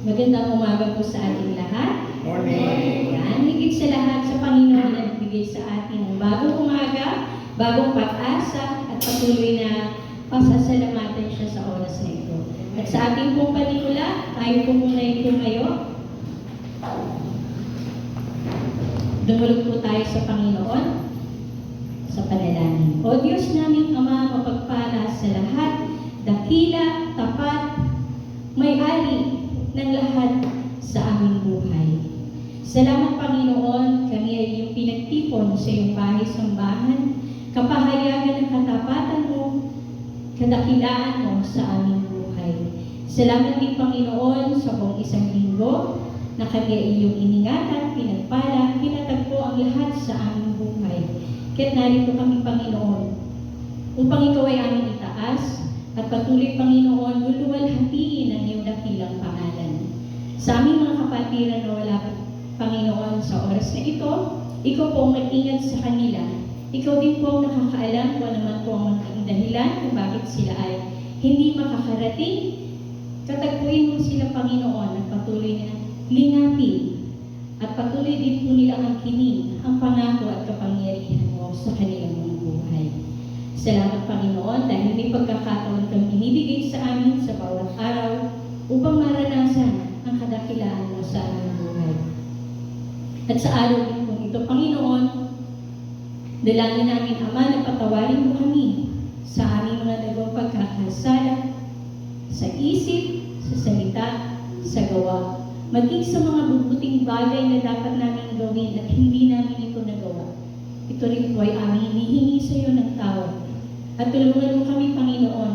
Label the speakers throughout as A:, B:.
A: Magandang umaga po sa ating lahat.
B: Morning!
A: Yan, higit sa lahat sa Panginoon na nagbigay sa atin ng bagong umaga, bagong pag-asa, at patuloy na pasasalamatan siya sa oras na ito. At sa ating pong panikula, tayo po muna ito ngayon. Dumulog po tayo sa Panginoon sa panalangin. O Diyos naming Ama, mapagpala sa lahat, dakila, tapat, may-ari ng lahat sa aming buhay. Salamat Panginoon, kami ay iyong pinagtipon sa iyong bahay-sambahan, kapahayagan ng katapatan mo, kadakilaan mo sa aming buhay. Salamat din Panginoon sa buong isang linggo na kami ay iyong iningatan, pinagpala, pinatagpo ang lahat sa aming buhay. Kaya't narito kami Panginoon, upang ikaw ay aming itaas, at patuloy Panginoon, luluwalhatiin ang iyong dakilang pangalan. Sa aming mga kapatiran na wala Panginoon sa oras na ito, ikaw po ang mag-ingat sa kanila. Ikaw din po ang nakakaalam kung ano man po ang maging dahilan kung bakit sila ay hindi makakarating. Katagpuin mo sila Panginoon at patuloy na lingapin at patuloy din po nilang angkinin ang pangako at kapangyarihan mo sa kanilang mga buhay. Salamat Panginoon dahil may pagkakataon kang binibigay sa amin sa bawat araw upang maranasan ang kadakilaan mo sa aming buhay. At sa araw din po ito, Panginoon, dalangin namin Ama na patawarin mo kami sa aming mga nagawang pagkakasala, sa isip, sa salita, sa gawa, maging sa mga bubuting bagay na dapat namin gawin at hindi namin ito nagawa. Ito rin po ay aming hinihingi sa iyo ng tawad. At tulungan mo kami, Panginoon,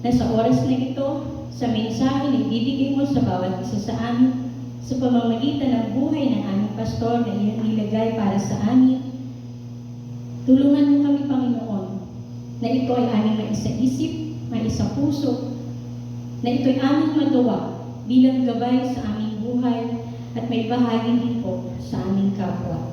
A: na sa oras na ito, sa mensahe na ibibigay mo sa bawat isa sa amin, sa pamamagitan ng buhay ng aming pastor na iyong nilagay para sa amin, tulungan mo kami, Panginoon, na ito ay aming maisa-isip, maisa-puso, na ito ay aming magawa bilang gabay sa aming buhay at may bahagi din po sa aming kapwa.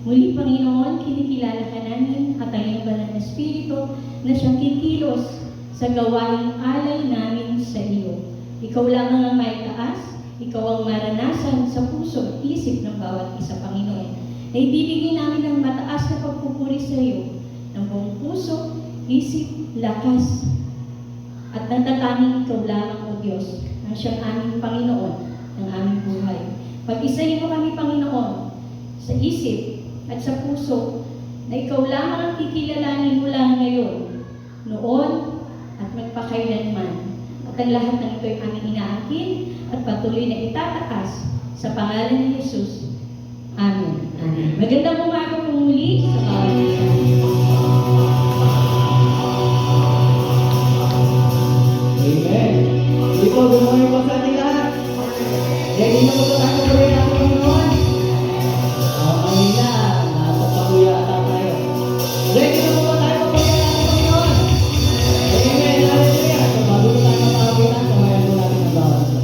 A: Muli, Panginoon, kinikilala ka namin at ang iyong banal na Espiritu na siyang kikilos sa gawaing alay namin sa iyo. Ikaw lamang ang maitaas, ikaw ang maranasan sa puso at isip ng bawat isa, Panginoon. Na ibibigay namin ang mataas na pagpupuri sa iyo ng buong puso, isip, lakas, at natatanging ikaw lamang, O Diyos, ang siyang aming Panginoon ng aming buhay. Pag-isahin mo kami, Panginoon, sa isip at sa puso, na ikaw lamang ang kikilalanin mula ngayon, noon, at magpakailanman. At ang lahat ng ito ay aming inaangkin at patuloy na itataas sa pangalan ni Jesus. Amen. Amen. Magandang umaga po muli sa bawat isa.
B: Amen! Ito, good morning po sa ating lahat. Ready na po tayo sa buhay natin Panginoon? Kanina, nasa pakuya ata tayo. Ready na po tayo sa buhay natin Panginoon? Amen! Hallelujah! So, bago po tayo makapitan, samayan po natin ang bawat isa.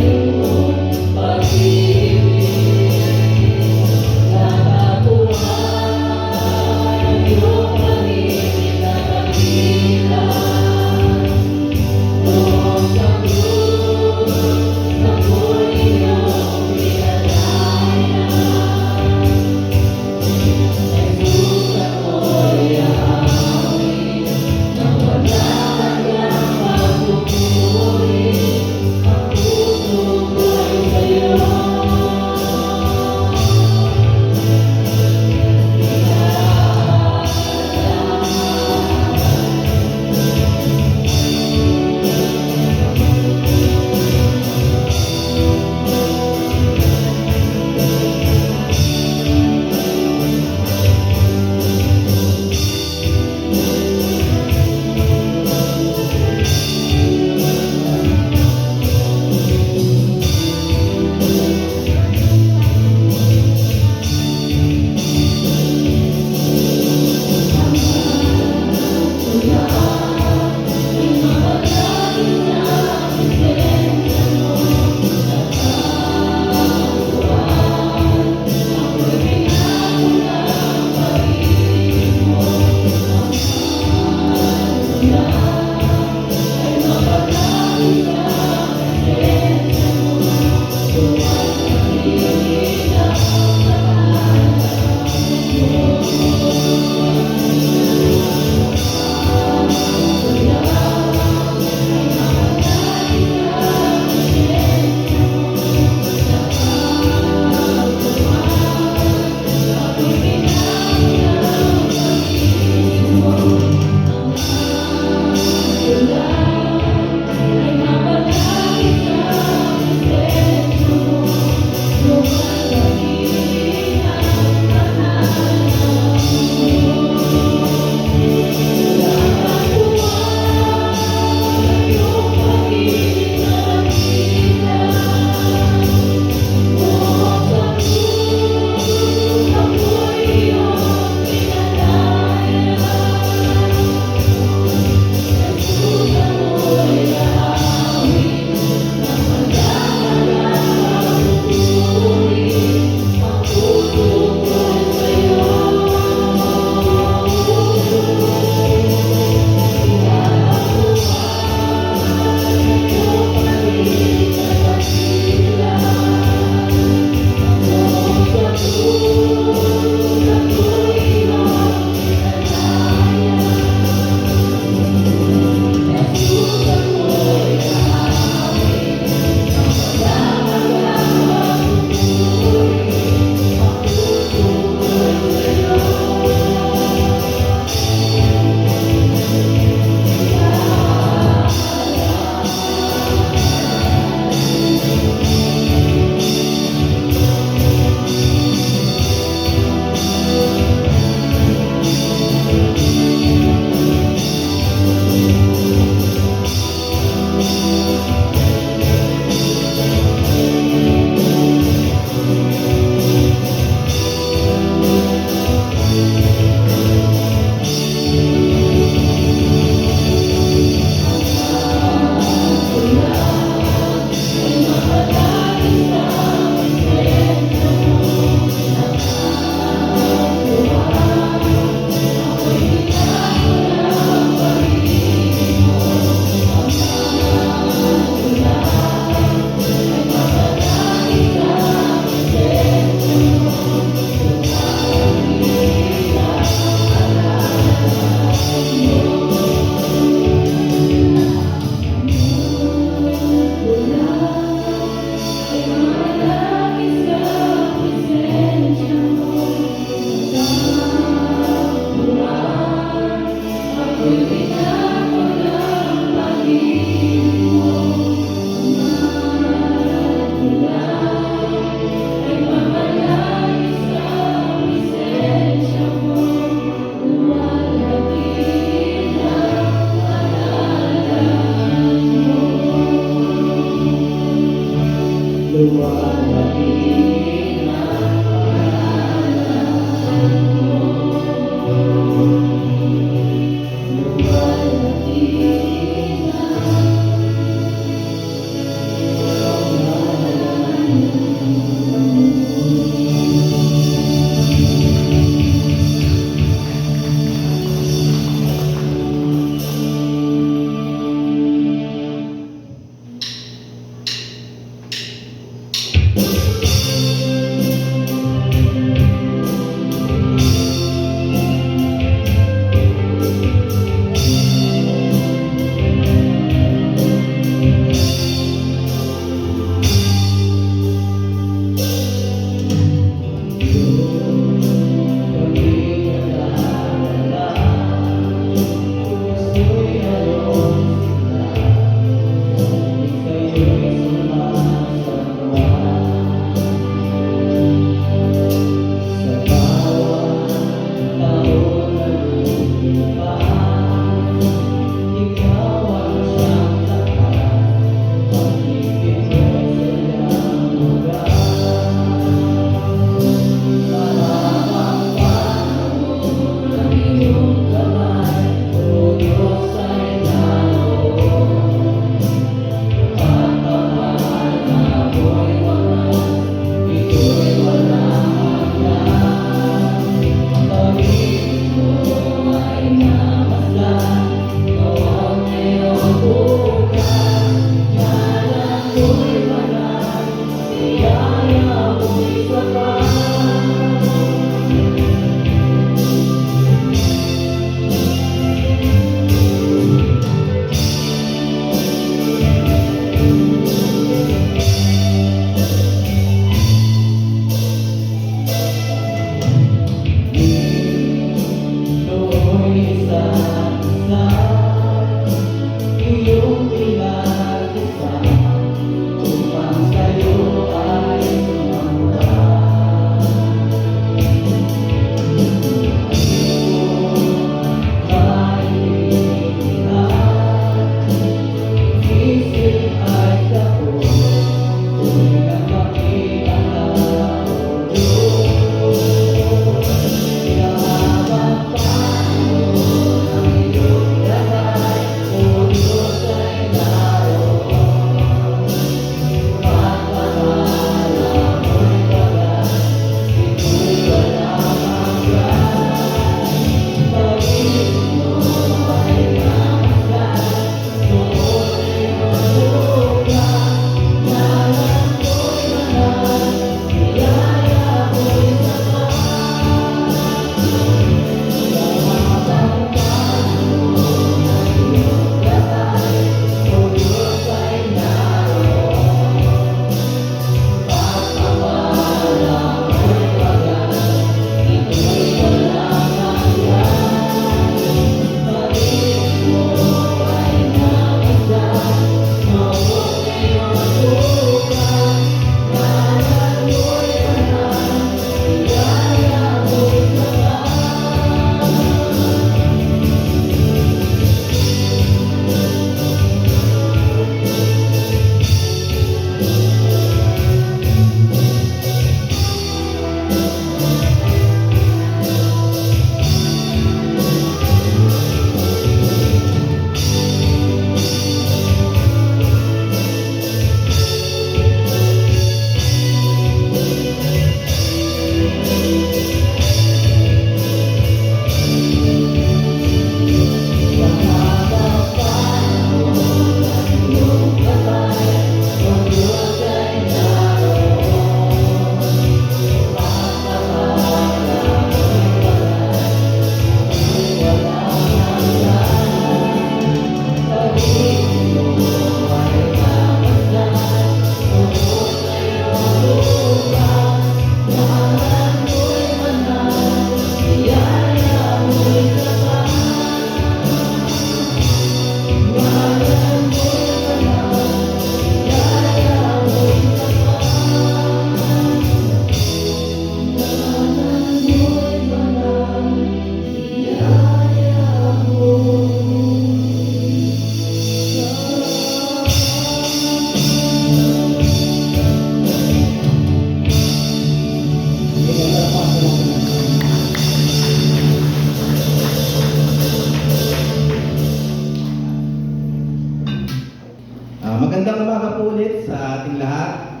C: Magandang umaga po ulit sa ating lahat.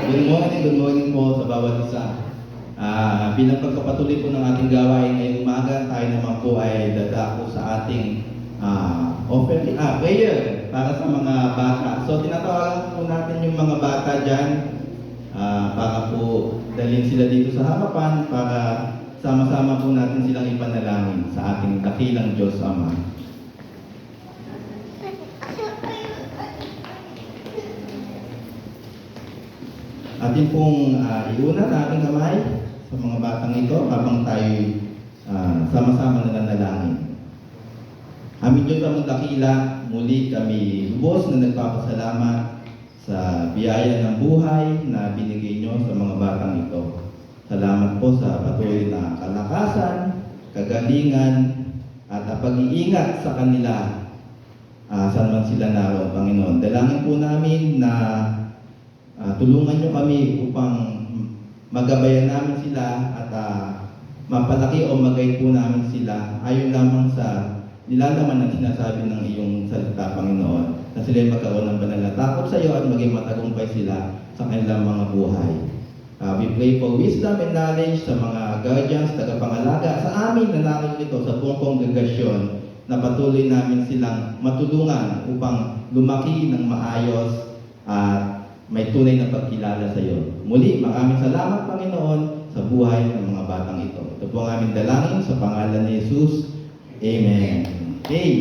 C: Good morning po sa bawat isa. Bilang pagpapatuloy po ng ating gawain ngayong umaga, tayo naman po ay dadako sa ating prayer para sa mga bata. So tinatawagan po natin yung mga bata dyan para po dalhin sila dito sa harapan para sama-sama po natin silang ipanalangin sa ating dakilang Diyos Ama. Atin pong iuna sa ating kamay sa mga batang ito habang tayo sama-sama nananalangin. Aming Diyos amang dakila, muli kami lubos na nagpapasalamat sa biyaya ng buhay na binigay nyo sa mga batang ito. Salamat po sa patuloy na kalakasan, kagalingan, at pag-iingat sa kanila saan man sila naroon, Panginoon. Dalangin po namin na tulungan nyo kami upang magabayan namin sila at mapalaki o mag-guide po namin sila ayon lamang sa nilalaman ng sinasabi ng iyong salita, Panginoon, na sila magkaroon ng banal na takot sa iyo at maging matagumpay sila sa kanilang mga buhay. We pray for wisdom and knowledge sa mga guardians, tagapangalaga sa amin na narito sa buong kongregasyon na patuloy namin silang matulungan upang lumaki ng maayos at may tunay na pagkilala sa iyo. Muli, maraming salamat, Panginoon, sa buhay ng mga batang ito. Ito po ang aming dalangin sa pangalan ni Jesus. Amen. Okay.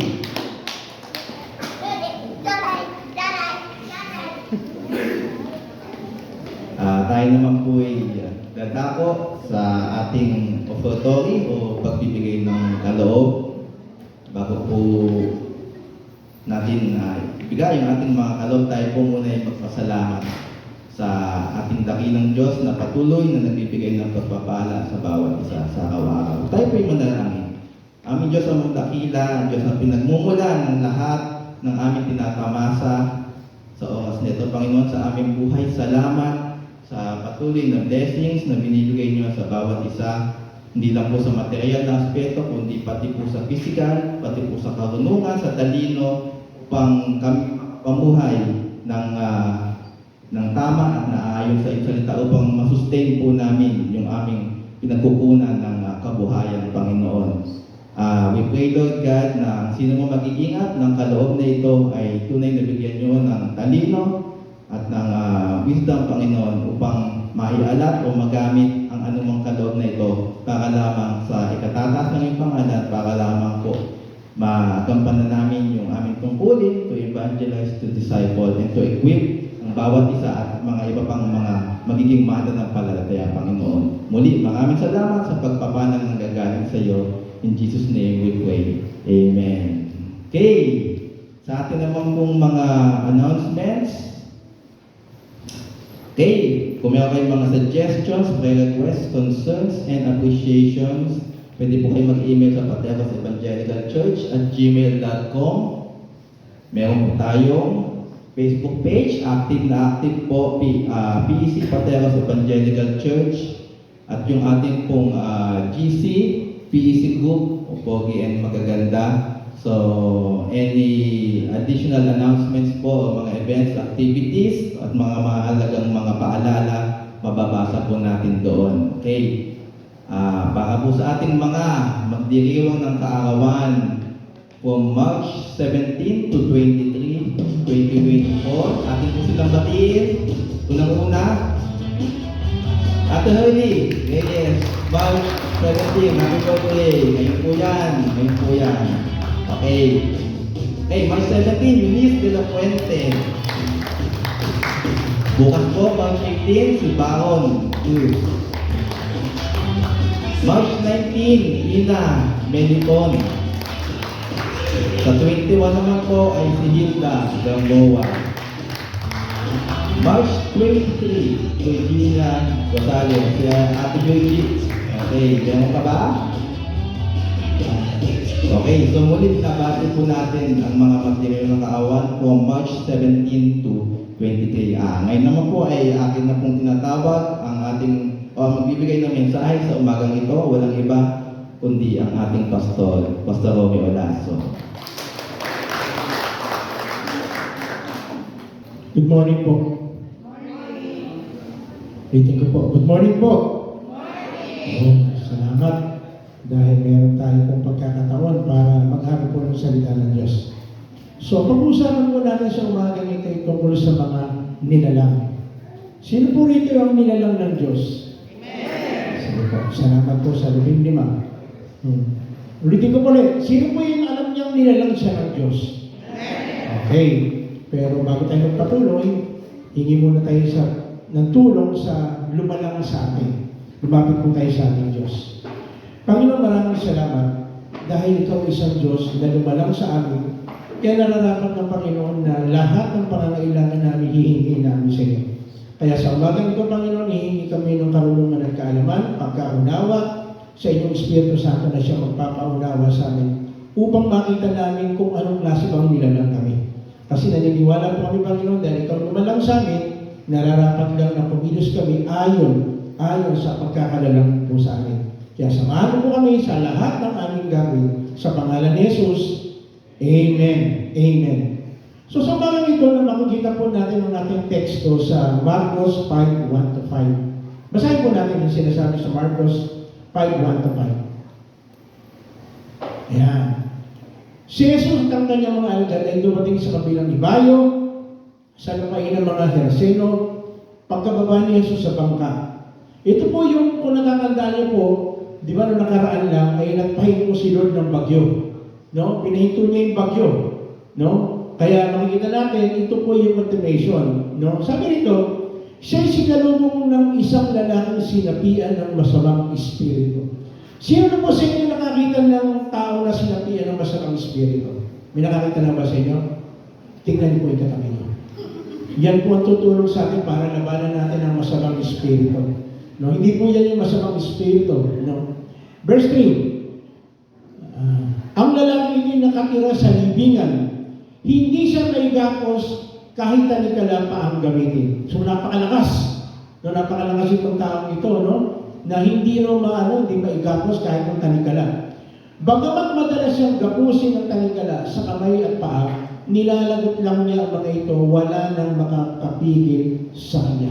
C: Tayo naman po ay dadako sa ating offertory o pagbibigay ng kaloob bago po natin ibigay ang ating mga kaloob. Tayo po muna ay magpasalamat sa ating dakilang Diyos na patuloy na nagbibigay ng pagpapala sa bawat isa sa araw-araw. Tayo po ay manalangin. Aming Diyos ang dakila, ang Diyos ang pinagmumula ng lahat ng aming tinatamasa sa oras nito, Panginoon, sa aming buhay. Salamat sa patuloy na blessings na binibigay niyo sa bawat isa, hindi lang po sa material na aspeto, kundi pati po sa physical, pati po sa karunungan, sa talino, upang kami pamuhay ng tama at naayon sa salita upang masustain po namin yung aming pinagkukunan ng kabuhayan, Panginoon. We pray, Lord God, na sino mo mag-iingat ng kaloob na ito ay tunay na bigyan nyo ng talino at ng wisdom, Panginoon, upang maialat o magamit ang anumang kaloob na ito para lamang sa ikatatas ng iyong pangalan, para lamang po magampanan namin yung aming tungkulin to evangelize, to disciple, and to equip ang bawat isa at mga iba pang mga magiging mananampalataya, Panginoon. Muli, maraming salamat sa pagpapanan ng gagaling sa iyo. In Jesus' name we pray. Amen. Okay. Sa atin naman pong mga announcements. Okay. Kung meron kayong mga suggestions, prayer requests, concerns, and appreciations, pwede po kayo mag-email sa Pateros Evangelical Church at gmail.com. Meron po tayong Facebook page, active na active po, PEC Pateros Evangelical Church, at yung ating pong GC, PEC Group, o Pogi and Magaganda. So, any additional announcements po, o mga events, activities, at mga mahalagang mga paalala, mababasa po natin doon. Okay? Para po sa ating mga magdiriwang ng kaarawan, from March 17 to 23, 2024, ating po silang batiin. Unang-una, Ate Hurley, yes, March 17, happy birthday. Ngayon po yan, ngayon po yan. Okay. Okay, March 17, Eunice de la Fuente. Bukas po, March 18, si Baron Cruz. March 19, Ina Meliton. Sa 21 naman po ay si Hilda Gamboa. March 23, Regina Rosales. Si Ate Joyce. Okay, gano'n ka ba? Okay, so muli nabati po natin ang mga material ng kaawan from March 17 to 23. Ngayon naman po ay akin na pong tinatawag ang ating magbibigay ng mensahe sa umagang ito. Walang iba kundi ang ating pastor, Pastor Romeo Lasso.
D: Good morning po. Waiting ko po. Good morning po. Salamat dahil meron tayo pong pagkakataon para magharap po ng salita ng Diyos. So, pag-usapan po natin sa umagang ito tungkol sa mga nilalang. Sino po rito ang nilalang ng Diyos? Amen! Sige po. Salamat po sa 15. Ulitin ko po ulit. Sino po yung alam niyang nilalang siya ng Diyos? Amen! Okay. Pero bago tayo magpatuloy, hingi muna tayo ng tulong sa lumalang sa atin. Lumapit po tayo sa ating Diyos. Panginoon, maraming salamat dahil ikaw isang Diyos na lumalang sa amin. Kaya nararapat ng Panginoon na lahat ng pangangailangan namin hihingi namin sa iyo. Kaya sa umagang ito, Panginoon, hihingi kami ng karunungan at kaalaman, pagkaunawa sa inyong Espiritu Santo na siya magpapaunawa sa amin upang makita namin kung anong klase bang nilalang kami. Kasi naniniwala po kami, Panginoon, dahil ikaw lumalang sa amin, nararapat lang na pumilos kami ayon sa pagkakalalang po sa amin. Kaya samahan po kami sa lahat ng aming gagawin. Sa pangalan ni Jesus, Amen. Amen. So sa umagang ito na makikita po natin ang ating teksto sa Marcos 5:1-5. Basahin po natin yung sinasabi sa Marcos 5:1-5. Ayan. Si Jesus at ang kanyang mga alagad ay dumating sa kabilang ibayo, sa lupain ng mga Herseno, pagkababa ni Jesus sa bangka. Ito po yung, kung natatandaan niyo po, di ba, noong nakaraan lang, ay nagpahinto si Lord ng bagyo. No? Pinahinto niya yung bagyo. No? Kaya makikita natin, ito po yung continuation. No? Sabi nito, siya'y sinalubong ng isang lalaking sinapian ng masamang espiritu. Sino na po sa inyo nakakita ng tao na sinapian ng masamang espiritu? May nakakita na ba sa inyo? Tingnan niyo po yung katabi niyo. Yan po ang tutulong sa atin para labanan natin ang masamang espiritu. No, hindi po yan yung masamang espiritu. No? Verse 3. Ang lalaki hindi nakatira sa libingan. Hindi siya maigapos kahit tanikala pa ang gamitin. So napakalakas. No, napakalakas itong taong ito, no? Na hindi hindi maigapos kahit ang tanikala. Bagamat madalas siyang gapusin ng tanikala sa kamay at paa, nilalagot lang niya ang mga ito, wala nang makakapigil sa kanya.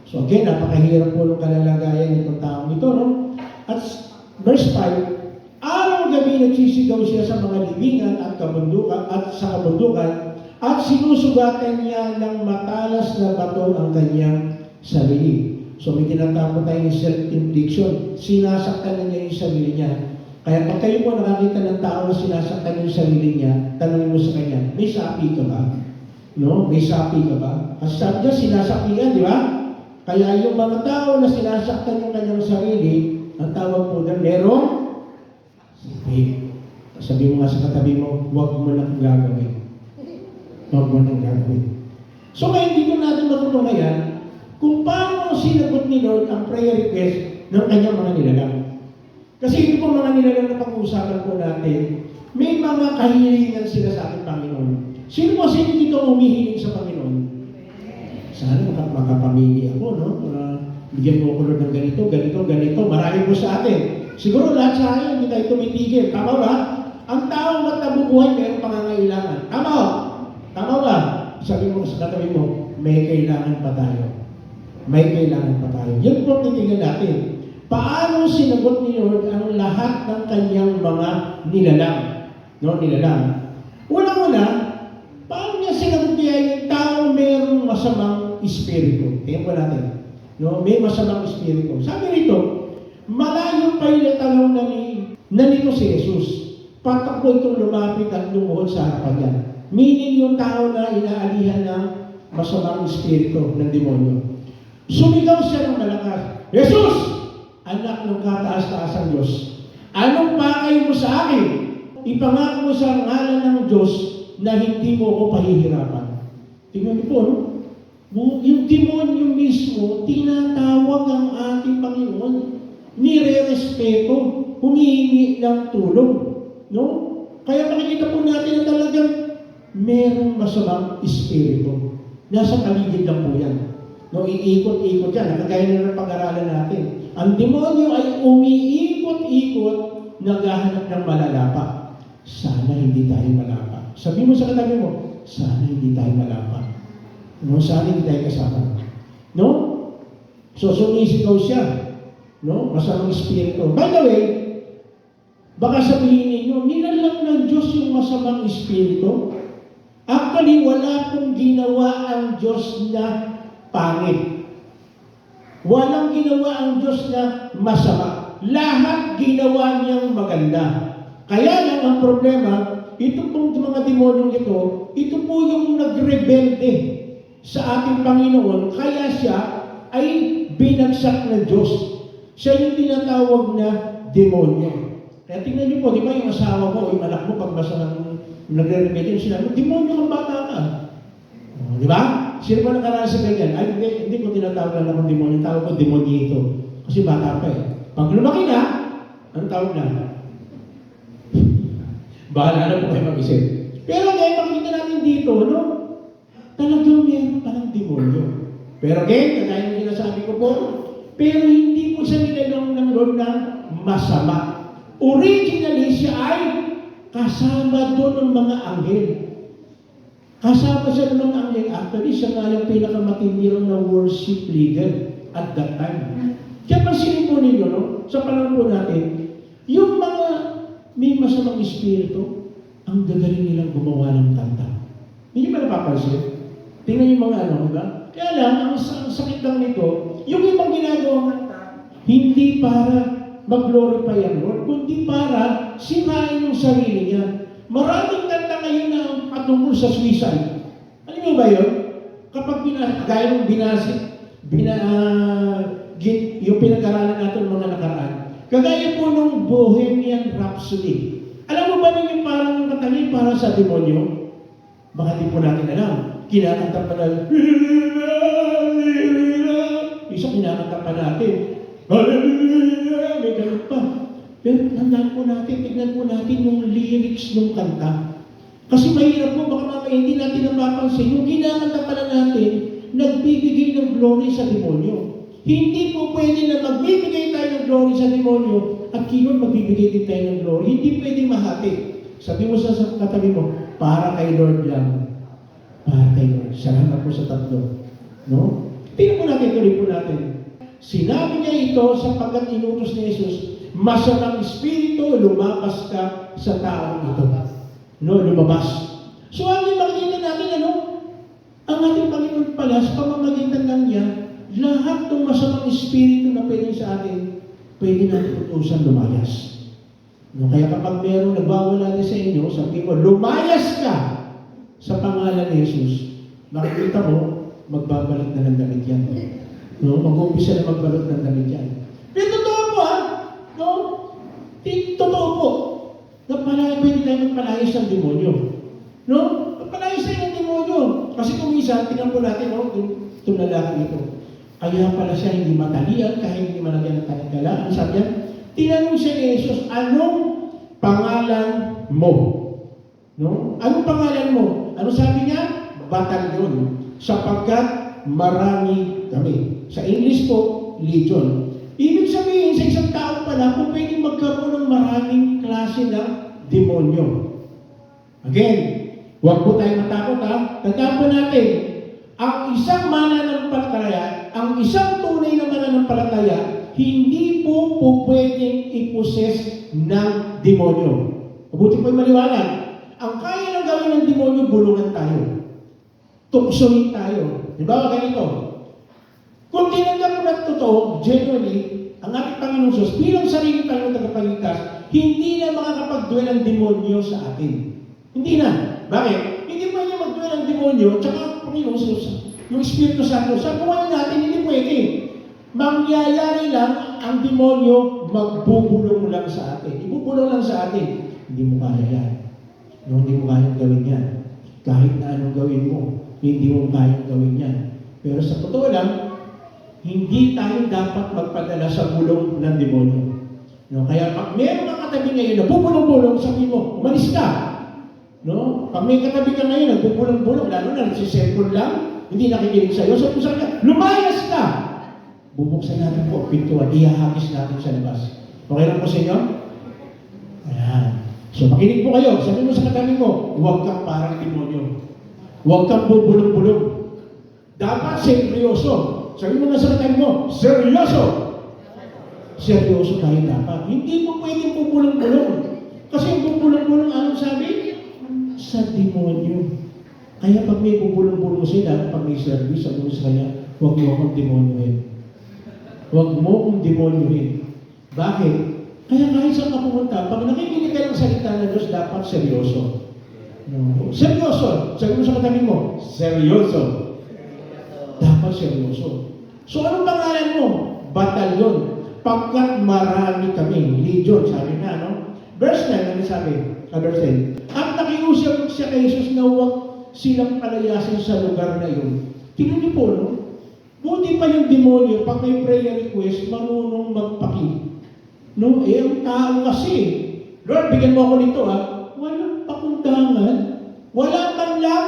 D: So again, napakahirap po ng kalalagayan nitong taong ito, no? At verse 5, araw-gabi nagsisigaw siya sa mga libingan at kabundukan at sa kabundukan at sinusugatan niya ng matalas na bato ang kanyang sarili. So may tinatawag tayong self-infliction. Sinasaktan na niya yung sarili niya. Kaya pag kayo po nakakita ng tao na sinasaktan yung sarili niya, tanongin mo sa kanya, may sapi ka ba? No? May sapi ka ba? Kasi sabi niya, sinasapian, di ba? Kaya yung mga tao na sinasaktan yung kanyang sarili, ang tawag po doon, merong sapi. Sabi mo nga sa katabi mo, huwag mo nang gagawin. Huwag mo nang gagawin. So ngayon, dito natin matutunayan kung paano sinagot ni Lord ang prayer request ng kanyang mga nilalang. Kasi ito po mga nilalang na pag-uusapan po natin, may mga kahilingan sila sa ating Panginoon. Sino dito umihiling sa Panginoon? Sana makapamili ako, no? Bigyan mo ko Lord ng ganito. Marami po sa atin. Siguro lahat sa akin, hindi tayo tumitigil. Tama ba? Ang taong ba't nabubuhay, mayroong pangangailangan. Tama ba? Sabi mo sa katabi mo, may kailangan pa tayo. May kailangan pa tayo. Yan po titingnan natin. Paano sinagot ni Lord ang lahat ng kanyang mga nilalang? No, nilalang. Una-una, paano niya sinagot niya yung taong mayroong masamang espiritu? Tingnan po natin. No, may masamang espiritu. Sabi rito, malayo pa yung natalaw na nito si Jesus. Patakbo itong lumapit at lumuhod sa harapan niya. Meaning yung tao na inaalihan ng masamang espiritu ng demonyo. Sumigaw siya ng malakas, Jesus! Anak ng kataas-taasang Diyos, anong pakay mo sa akin? Ipangako mo sa ngalan ng Diyos na hindi mo ako pahihirapan. Tingnan niyo po, no? Yung demonyo mismo, tinatawag ang ating Panginoon. Nire-respeto, humihingi ng tulong. No? Kaya makikita po natin na talagang merong masamang espiritu. Nasa paligid lang po yan. No, iikot-ikot yan. Nakagaya na ng pag-aralan natin. Ang demonyo ay umiikot-ikot, naghahanap ng malalapa. Sana hindi tayo malapa. Sabi mo sa katabi mo, sana hindi tayo malapa. No, sana hindi tayo kasama. No? So, sumisigaw siya. No? Masamang espiritu. By the way, baka sabihin ninyo, nilalang ng Diyos yung masamang espiritu. Actually, wala pong ginawa ang Diyos na pangit. Walang ginawa ang Diyos na masama. Lahat ginawa niyang maganda. Kaya lang ang problema, ito pong mga demonyong ito po yung nagrebelde sa ating Panginoon, kaya siya ay binagsak ng Diyos. Siya yung tinatawag na demonyo. Kaya tingnan niyo po, di ba yung asawa mo o yung anak mo pag masamang nagre-rebellion sila, demonyo kang bata ka. Di ba? Sino ba nakaranas sa ganyan? Ay, hindi ko tinatawag lang akong demonyo, tawag ko demonyito. Kasi bata pa eh. Pag lumaki na, anong tawag na? Bahala na po kayo mag-isip. Pero ngayon, makikita natin dito, no? Talagang meron palang demonyo. Pero again, kagaya ng sinasabi ko po, pero hindi po siya nilalong ng Lord na masama. Originally, siya ay kasama doon ng mga anghel. Kasama siya ng mga anghel. Actually, siya nga yung pinakamatinirang na worship leader at that time. Kaya pansinin po ninyo, no? Sa panahon po natin, yung mga may masamang espiritu, ang gagaling nilang gumawa ng kanta. Hindi ba napapansin? Tingnan yung mga ano, diba? Kaya lang, ang sakit lang nito, yung ibang ginagawa kanta, hindi para mag-glorify ang Lord, kundi para sirain yung sarili niya. Maraming kanta ngayon na patungkol sa suicide. Alam niyo ba yun? Kapag gaya ng yung pinag-aralan natin mga nakaraan, kagaya po nung Bohemian Rhapsody. Alam mo ba ninyo parang yung kanta para sa demonyo? Baka di po natin alam. Kinakanta pa na, isa kinakanta pa natin. Hallelujah! May ganun pa. Pero tandaan po natin, tignan po natin yung lyrics ng kanta. Kasi mahirap po, baka mamaya hindi natin napapansin. Yung kinakanta pala natin, nagbibigay ng glory sa demonyo. Hindi po pwede na magbibigay tayo ng glory sa demonyo at kiyon magbibigay din tayo ng glory. Hindi pwede mahati. Sabi mo sa katabi mo, para kay Lord lang. Para kay Lord. Salamat po sa tatlo. No? Tingnan po natin, tuloy po natin. Sinabi niya ito sapagkat inutos ni Jesus, masamang espiritu, lumabas ka sa taong ito. No, lumabas. So, ano yung makikita natin, ano? Ang ating Panginoon pala, sa pamamagitan lang niya, lahat ng masamang espiritu na pwede sa atin, pwede natin utusan lumayas. No, kaya kapag mayroong nagwawala din sa inyo, sabi mo, lumayas ka sa pangalan ni Jesus. Makikita mo, magbabalot na ng damit yan. No, mag-uumpisa na magbalot ng damit yan. Pero totoo po, ha? No? Totoo po. Pwede tayo magpalayas ng demonyo. No? Magpalayas tayo ng demonyo. Kasi kung isa, tingnan po natin, no? Itong lalaki ito. Kaya pala siya hindi matalian, kahit hindi malagyan ng talagala. Ang sabi niya, tinanong siya ni Jesus, anong pangalan mo? No? Anong pangalan mo? Ano sabi niya? Batalyon. Sapagkat marami kami. Sa English po, legion. Ibig sabihin, sa isang tao pala, kung pwedeng magkaroon ng maraming klase ng demonyo. Again, huwag po tayo matakot, ha? Tandaan po natin, ang isang mananampalataya, ang isang tunay na mananampalataya, hindi po pwedeng iposes ng demonyo. Mabuti po yung maliwanag. Ang kaya lang gawin ng demonyo, bulungan tayo. Tuksoin tayo. Di ba? Ganito. Kung tinanggap mo na totoo, genuinely, ang ating Panginoon Diyos, bilang sarili tayong tagapagligtas, hindi na makakapag-duel ang demonyo sa atin. Hindi na. Bakit? Hindi pa niya mag-duel ang demonyo, tsaka Panginoon Diyos, yung Espiritu Santo. Sa buhay natin, hindi pwede. Mangyayari lang ang demonyo, magbubulong lang sa atin. Ibubulong lang sa atin. Hindi mo kaya yan. No, hindi mo kayang gawin yan. Kahit na anong gawin mo, hindi mo kayang gawin yan. Pero sa totoo lang, hindi tayo dapat magpadala sa bulong ng demonyo. No? Kaya pag meron kang katabi ngayon na bubulong-bulong, sabihin mo, umalis ka. No? Pag may katabi ka ngayon, nagbubulong-bulong, lalo na nagsisempon lang, hindi nakikinig sa'yo, sabi mo sa kanya, lumayas ka! Bubuksan natin po, pintuan, ihahagis natin sa labas. Okay lang po sa inyo? Ayan. So makinig po kayo, sabi mo sa katabi mo, huwag kang parang demonyo. Huwag kang bubulong-bulong. Dapat seryoso. Sabi mo nga sa katabi mo, seryoso! Seryoso tayo dapat. Hindi mo pwedeng bubulong-bulong. Kasi yung bubulong-bulong, anong sabi? Sa demonyo. Kaya pag may bubulong-bulong sila, pag may service, sabi mo sa kanya, huwag mo akong demonyohin. Huwag mo akong demonyohin. Bakit? Kaya kahit saan ka pumunta, pag nakikinig ka ng salita ng Diyos, dapat seryoso. No. Seryoso. Sabi mo sa katabi mo, seryoso. Dapat seryoso. So anong pangalan mo? Batalyon. pagkat marami kami. Legion, sabi na, no? Verse 9, ano sabi? Verse 10. At nakiusap siya kay Jesus na huwag silang palayasin sa lugar na yun. Tingnan niyo po, no? Buti pa yung demonyo, pag may prayer request, marunong magpaki. No? Eh, ang tao kasi, Lord, bigyan mo ako nito, ha? Walang pakundangan. Wala man lang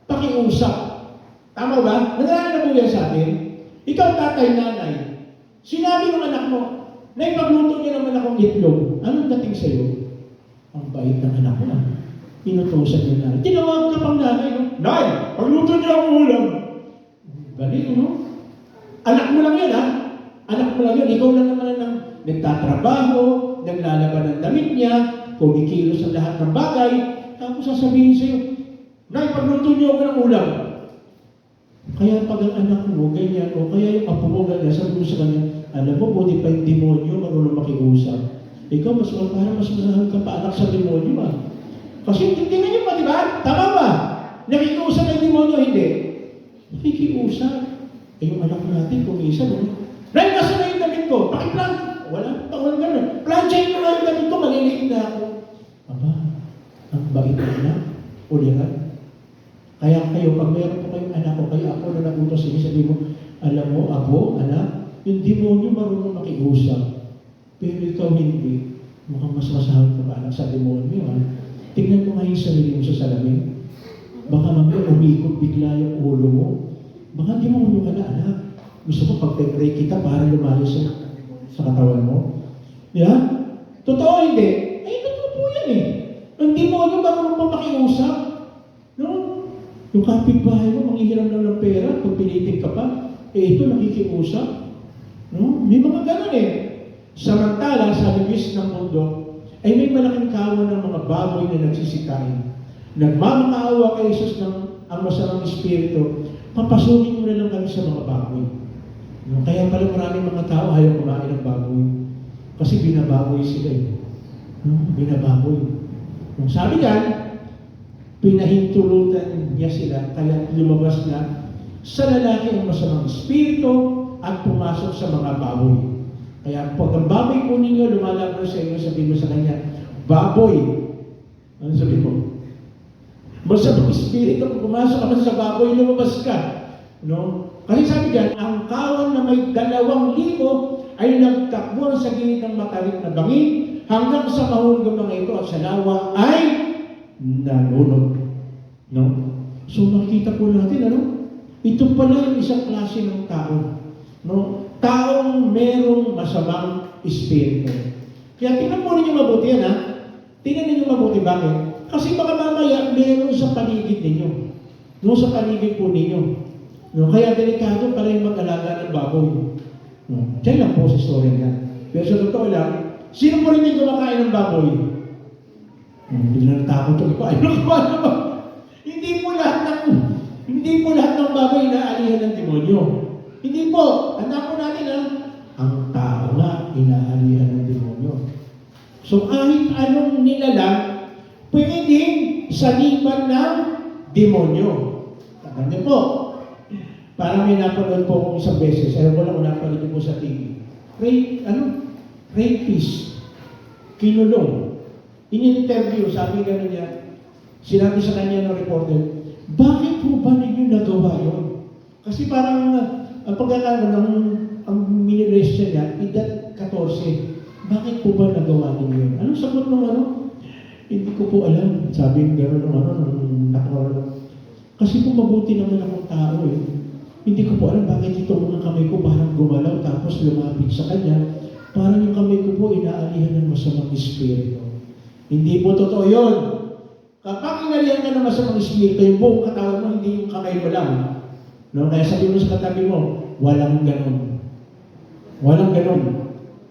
D: pakiusap. Tama ba? Nangyari mo yan sa atin? Ikaw, tatay, nanay. Sinabi ng anak mo, Nay, pagluto niya naman akong itlog. Anong dating sa'yo? Ang bait ng anak mo. Inutusan niya nanay. Tinawag ka pang nanay, no? Nay, pagluto niya akong ulam. Galing, no? Anak mo lang yan, ha? Anak mo lang yan. Ikaw lang naman ang nagtatrabaho, naglalaban ng damit niya, kumikilos ang lahat ng bagay, tapos sasabihin sa'yo, Nay, pagluto niyo ako ng ulam. Kaya pag ang anak mo, ganyan, o kaya yung apo mo, ganyan, sabi mo sa kanya, alam mo, buti pa yung demonyo, marunong makiusap. Ikaw, parang mas masahal ka pa anak sa demonyo, ha? Kasi tingnan niyo pa, di ba? Tama ba? Nakikiusap ng demonyo, hindi. Nakikiusap. Eh, yung anak natin, kumisa, no? Nay, nasa na yung damit ko? Pakiplan. Wala, tawal gano'n. Planchain mo na yung damit ko, maliliit na ako. Aba, ang bait na anak. Ulihan. Kaya kayo, pag mayroon po kayong anak ko, kaya ako na nagutos sa inyo, sabi mo, alam mo, ako, anak, yung demonyo marunong makiusap. Pero ikaw hindi. Mukhang mas masahal ka ba anak sa demonyo, ha? Tingnan mo nga yung sarili mo sa salamin. Baka mamaya umikot bigla yung ulo mo. Baka demonyo ka na, anak. Gusto ko pag-pray kita para lumayos sa katawan mo. Yeah? Totoo hindi? Ay, totoo po yan eh. Ang demonyo marunong pa makiusap. No? Yung kapitbahay mo, manghihiram lang ng pera, pag pinitig ka pa, eh ito, nakikiusap. No? May mga ganun eh. Samantala, sa libis ng mundo, ay may malaking kawan ng mga baboy na nagsisikain. Nagmamakaawa kay Jesus ng ang masamang espiritu, papasukin mo na lang kami sa mga baboy. No? Kaya pala maraming mga tao ayaw kumain ng baboy. Kasi binababoy sila eh. No? Binababoy. Kung sabi yan, pinahintulutan niya sila, kaya lumabas na sa lalaki ang masamang espiritu at pumasok sa mga baboy. Kaya pag ang baboy po ninyo lumalaban sa inyo, sabihin mo sa kanya, baboy. Ano sabihin mo? Masamang espiritu, kung pumasok ka sa baboy, lumabas ka. No? Kasi sabi dyan, ang kawan na may 2,000 ay nagtakbo sa gilid ng matarik na bangin hanggang sa mahulog mga ito at sa lawa ay nalunod. No? So makita po natin, ano? Ito pala yung isang klase ng tao. No? Taong merong masamang espiritu. Kaya tingnan po ninyo mabuti yan, ha? Tingnan ninyo mabuti, bakit? Kasi baka mamaya meron sa paligid ninyo. No, sa paligid po ninyo. No, kaya delikado pala yung mag-alaga ng baboy. No, diyan lang po sa story niya. Pero sa totoo lang, sino po rin yung kumakain ng baboy? Hindi na natakot yung iba. Hindi po lahat ng baboy inaalihan ng demonyo. Hindi po. Tanda po natin, ang tao nga inaalihan ng demonyo. So kahit anong nilalang, pwedeng salipan ng demonyo. Tanda po. Parang may napanood po akong isang beses. Alam ko lang kung napanood po sa TV. Rapist. Kinulong. In-interview, sabi gano'n niya, sinabi sa kanya ng reporter, bakit po ba ninyo nagawa yun? Kasi parang, ang pagkakaroon ang mini-question niya, edad 14, bakit po ba nagawa ninyo yun? Anong sagot ng ano? Hindi ko po alam. Sabi gano'n ng nakaroon. Kasi po mabuti naman akong tao eh. Hindi ko po alam bakit itong mga kamay ko parang gumalaw tapos lumapit sa kanya. Parang yung kamay ko po inaalihan ng masamang espiritu. Hindi po totoo yun. Kapag inalihan ka ng masamang espiritu, yung buong katawan mo, hindi yung kamay mo lang. No? Kaya sabi mo sa katabi mo, walang ganun. Walang ganun.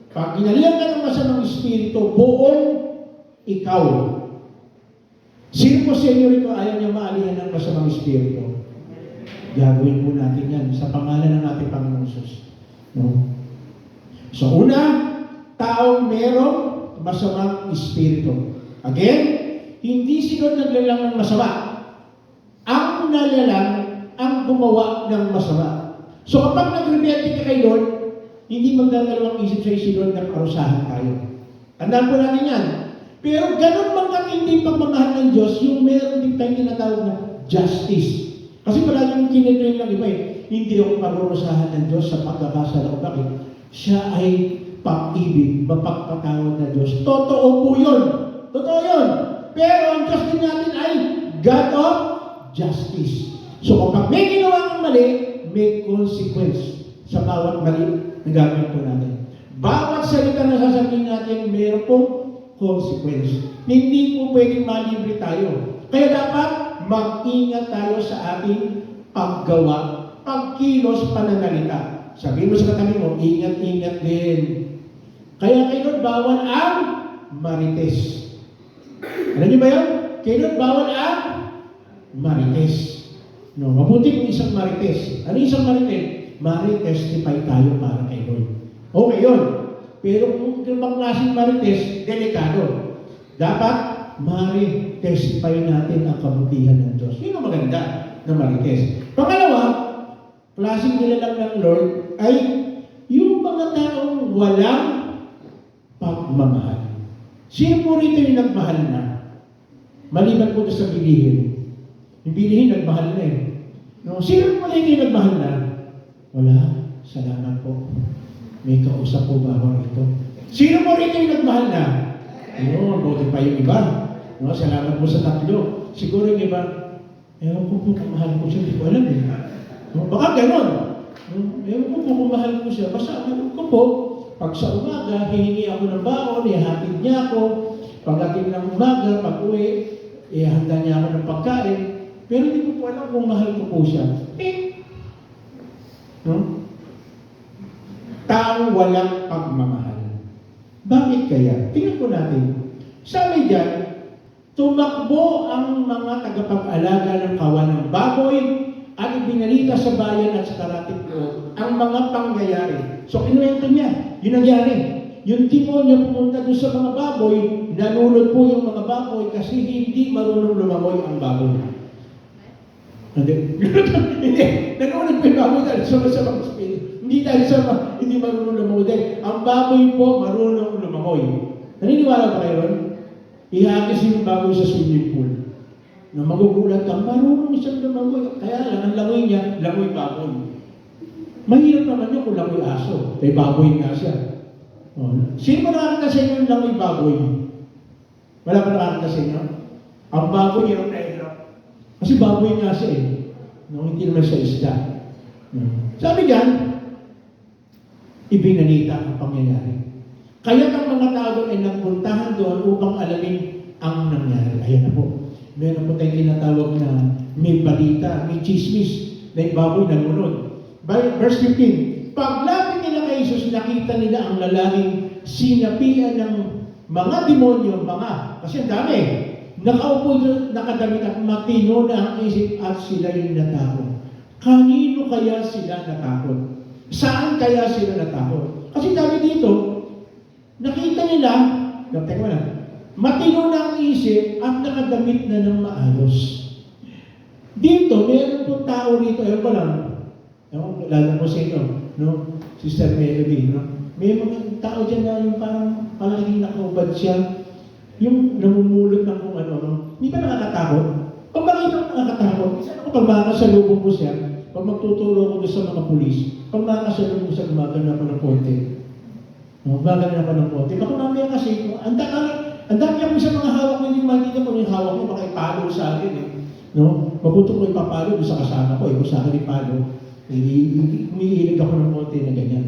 D: Pag inalihan ka ng masamang espiritu, buong ikaw. Sino po sa inyo rito ayaw niya maalihan ng masamang espiritu? Gagawin po natin yan sa pangalan ng ating Panginoong Jesus. No? So una, taong merong masamang espiritu. Again, hindi sila naglalang ng masama. Ang nalalang ang gumawa ng masama. So kapag nag-rebelde ka kay Lord, hindi magdadalawang isip sa si Lord na parusahan tayo. Tandaan po natin yan. Pero ganun bang katindi pagmamahal ng Diyos, yung meron din tayong tinatawag na justice. Kasi palaging kinitrain ng iba hindi ako parurusahan ng Diyos sa pagkakasala ko. Bakit? Siya ay pag-ibig, mapagpatawad na Diyos. Totoo po yun. Totoo yun. Pero ang Diyos din natin ay God of justice. So kapag may ginawa kang mali, may consequence sa bawat mali na gagawin po natin. Bawat salita na sasabihin natin, mayroon pong consequence. Hindi po pwedeng malibre tayo. Kaya dapat mag-ingat tayo sa ating paggawa, pagkilos, pananalita. Sabihin mo sa katabi mo, ingat-ingat din. Kaya kay Lord, bawal ang marites. Alam niyo ba yan? Kay Lord, bawal ang marites. No, mabuti kung isang marites. Ano isang marites? Mari-testify tayo para kay Lord. Okay yun. Pero kung ibang klaseng marites, delikado. Dapat mari-testify natin ang kabutihan ng Diyos. Yun ang maganda na marites. Pangalawa, klaseng nilalang ng Lord ay yung mga taong walang pagmamahal. Sino po rito yung nagmahal na? Maliban po sa bilihin. Yung bilihin, nagmahal na eh. No? Sino po rito yung nagmahal na? Wala. Salamat po. May kausap po ba ako rito? Sino po rito yung nagmahal na? Ayun, buti pa yung iba. No? Salamat po sa tatlo. Siguro yung iba, ewan ko po kung mahal ko siya, hindi ko alam eh. No? Baka ganon. No? Ewan ko po kung mahal ko siya. Basta alam ko po, pag sa umaga, hihingi ako ng baon, ihatid niya ako. Pagdating ng umaga, pag uwi, ihanda niya ako ng pagkain. Pero hindi ko po alam kung mahal ko po siya. No? Taong walang pagmamahal. Bakit kaya? Tingnan po natin. Sabi dyan, tumakbo ang mga tagapag-alaga ng kawan ng baboy at ibinalita sa bayan at sa karatig ko ang mga pangyayari. So, kinuwento niya. Yun nangyari. Yung demonyo pumunta doon sa mga baboy, nalulod po yung mga baboy kasi hindi marunong lumamoy ang baboy. Hindi. Nalulod po yung baboy dahil sa mga spirit. Hindi dahil sa hindi marunong lumamoy. Ang baboy po marunong lumamoy. Naniniwala ba kayo? Ihagis yung baboy sa swimming pool. Na magugulat ka, marunong siyang lumamoy. Kaya lang, ang langoy niya, langoy baboy. Mahirap naman yun kung langoy aso. Kaya baboy nga siya. Sino ba nakakita sa inyo yung langoy baboy? Wala ba nakakita sa inyo? Ang baboy yung nahirap. Kasi baboy nga siya eh. No, hindi naman siya isda. Sabi dyan, ibinalita ang pangyayari. Kaya ang mga tao doon ay nagpuntahan doon upang alamin ang nangyari. Ayan na po. Meron po tayong tinatawag na may balita, may chismis na yung baboy nalunod. Verse 15, paglapit nila kay Jesus, nakita nila ang lalaking sinapian ng mga demonyo, kasi ang dami. Nakaupo doon, nakadamit at matino na ang isip at sila yung natakot. Kanino kaya sila natakot? Saan kaya sila natakot? Kasi dami dito, nakita nila, teka na, matino na ang isip at nakadamit na ng maayos. Dito, meron po tao rito, ayun ko lang, lalo po sa inyo, no? Sister Melody, no? May mga tao dyan na yung parang palaging nakaubad siya, yung namumulot ng kung ano, no? Hindi ba nakakatakot? Pag makita ko nakakatakot, isa ako pag makasalubong ko siya, pag magtuturo ko doon sa mga pulis, pag makasalubong ko siya, gumagana ako ng konti. Gumagana ako ng konti. Baka mamaya kasi, ang dami ako sa mga hawak mo, hindi makikita ko yung hawak mo, baka ipalo sa akin eh. No? Mabuto ko ipapalo doon sa kasama ko, kung sa akin ipalo, umiilig ako ng konti na ganyan.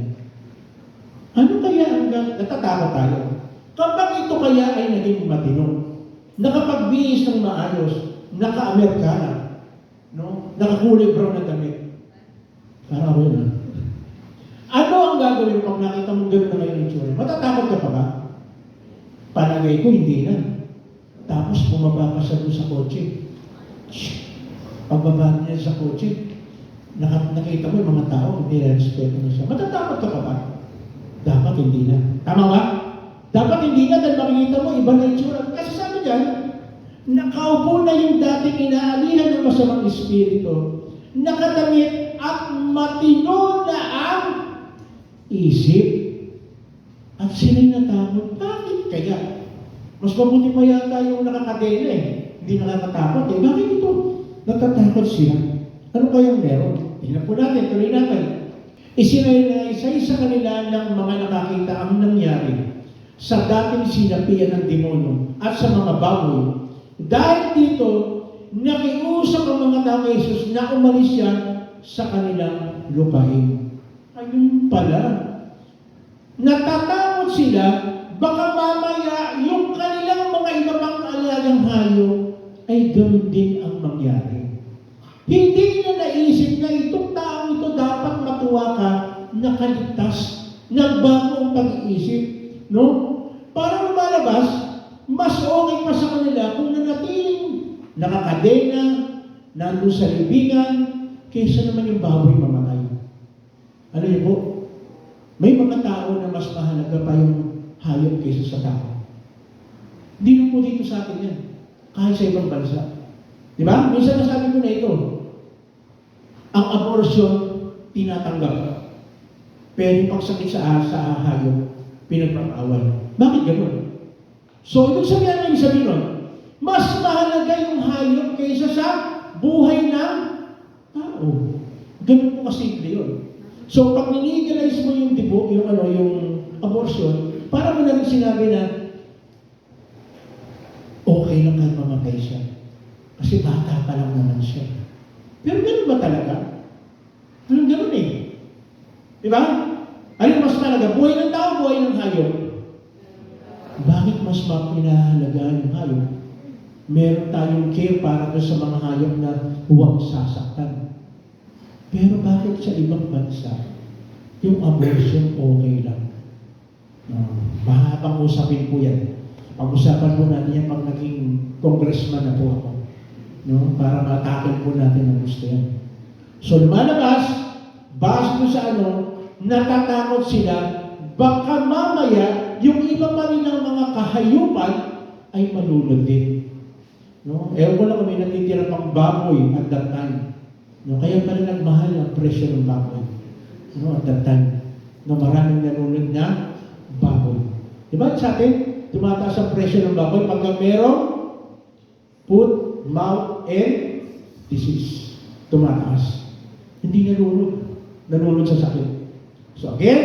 D: Ano kaya ang natatakot tayo? Kapag ito kaya ay naging matino, nakapagbihis ng maayos, naka-Amerikana, no? Nakakulay brown na damit. Parang ako yun, ha? Ano ang gagawin pag nakita mo gano'n na ngayon yung tsura? Matatakot ka pa ba? Palagay ko, hindi na. Tapos bumaba ka sa doon sa kotse. Pagbaba niya sa kotse, nakita mo yung mga tao, hindi respeto na siya. Matatakot ka pa ba? Dapat hindi na. Tama ba? Dapat hindi na dahil makikita mo, iba na yung tsura. Kasi sabi dyan, nakaupo na yung dating inaalihan ng masamang espiritu, nakadamit at matino na ang isip at sila'y natakot. Bakit kaya? Mas mabuti pa yata yung nakakadena eh. Hindi nakakatakot eh. Bakit ito? Natatakot sila. Ano kayang meron? Tingnan po natin, tuloy natin. Isinay sa kanila ng mga nakakita ang nangyari sa dating sinapian ng demonyo at sa mga baboy. Dahil dito, nakiusap ang mga tao kay Jesus na umalis siya sa kanilang lupain. Ayun pala. Natatakot sila, baka mamaya yung kanilang mga iba pang alagang hayop ay ganoon din ang mangyari. Hindi na naisip na itong taong ito dapat matuwa ka, nakaligtas, nagbago ang pag-iisip. No? Para lumalabas, mas okay pa sa kanila kung nanatiling nakakadena, nandun sa libingan, kaysa naman yung baboy mamatay. Ano yun po? May mga tao na mas mahalaga pa yung hayop kaysa sa tao. Hindi lang po dito sa atin yan. Kahit sa ibang bansa. Di ba? Minsan nasabi ko na ito. Ang abortion, tinatanggap. Pero yung pagsakit sa hayop, pinagpapawal. Bakit gano'n? So, ibig sabihin nun, mas mahalaga yung hayop kaysa sa buhay ng tao. Ganun po kasimple yun. So, pag nilegalize mo yung yung abortion, para mo na rin sinabi na okay lang kahit mamatay siya. Kasi bata pa lang naman siya. Pero ganun ba talaga? Ganun eh. Di ba? Ano mas mahalaga? Buhay ng tao, buhay ng hayop. Bakit mas mapinahalagaan yung hayop? Meron tayong care para doon sa mga hayop na huwag sasaktan. Pero bakit sa ibang bansa, yung abortion okay lang? Mahabang usapin po yan. Pag-usapan po natin yan pag naging congressman na po ako. No? Para matakil po natin ang gusto yan. So lumalabas, base po sa natatakot sila, baka mamaya yung iba pa rin ng mga kahayupan ay malulod din. No? Ewan ko lang kung may natitira pang baboy at that time. No? Kaya pa rin nagmahal ang presyo ng baboy. No? At that time. No? Maraming nalulod na baboy. Diba sa atin, tumataas ang presyo ng baboy pagka merong foot, mouth, and disease. Tumataas. Hindi nalulod. Nalulod sa sakit. So again,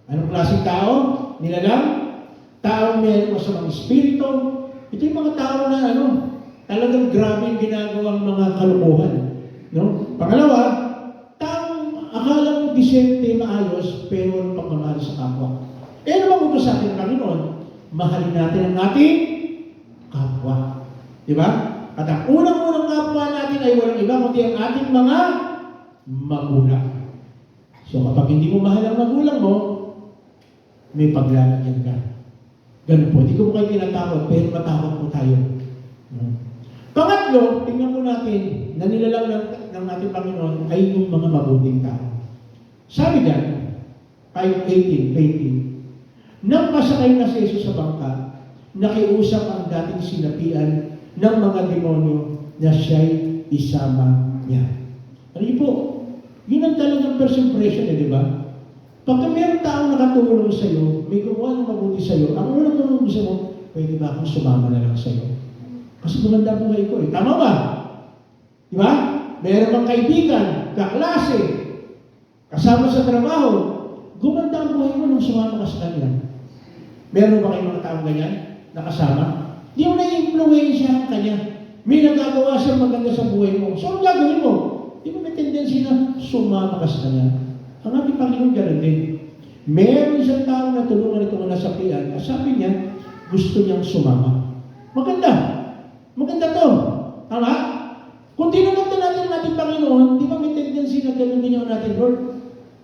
D: anong klaseng tao? Nilalang? Taong meron masamang espiritu. Ito yung mga tao na talagang grabe yung ginagawang mga kalukuhan. No? Pangalawa, taong akala mo disente, maayos, pero walang pagmamahal sa kapwa. Ano bang utos sa atin ng Panginoon? Mahalin natin ang ating kapwa. Di ba? At ang unang-unang kapwa natin ay walang iba kundi ang ating mga magulang. So kapag hindi mo mahal ang magulang mo, may paglalagyan ka. Ganun po. Hindi ko po kayo tinatakot, pero matakot po tayo. Pangatlo, tingnan po natin, na nilalang ng ating Panginoon ay yung mga mabuting tao. Sabi dyan, 5:18, nang pasakay na si Jesus sa bangka, nakiusap ang dating sinapian ng mga demonyo na siya'y isama niya. Ano yun po? Yun ang talagang first impression di ba? Pagka mayroong taong nakatulong sa iyo, may gumawa ng mabuti sa iyo, ang unang gusto mo, pwede ba akong sumama na lang sa iyo? Kasi maganda buhay ko eh. Tama ba? Di ba? Meron bang kaibigan, kaklase, kasama sa trabaho, gumanda ang buhay mo nung sumama ka sa kanila. Meron ba kayong mga taong ganyan? Nakasama? Di mo na-influensya ang kanya. May nagagawa siya maganda sa buhay mo. So, ang gagawin mo? Di mo may tendency na sumama ka sa kanya. Ang ating Panginoon gano'n din. Meron isang tao na tulungan itong nasapian. Sabi niya, gusto niyang sumama. Maganda. Maganda to. Tama? Kung tinanong natin ang ating Panginoon, di ba may tendency na gano'n din yung natin, Lord?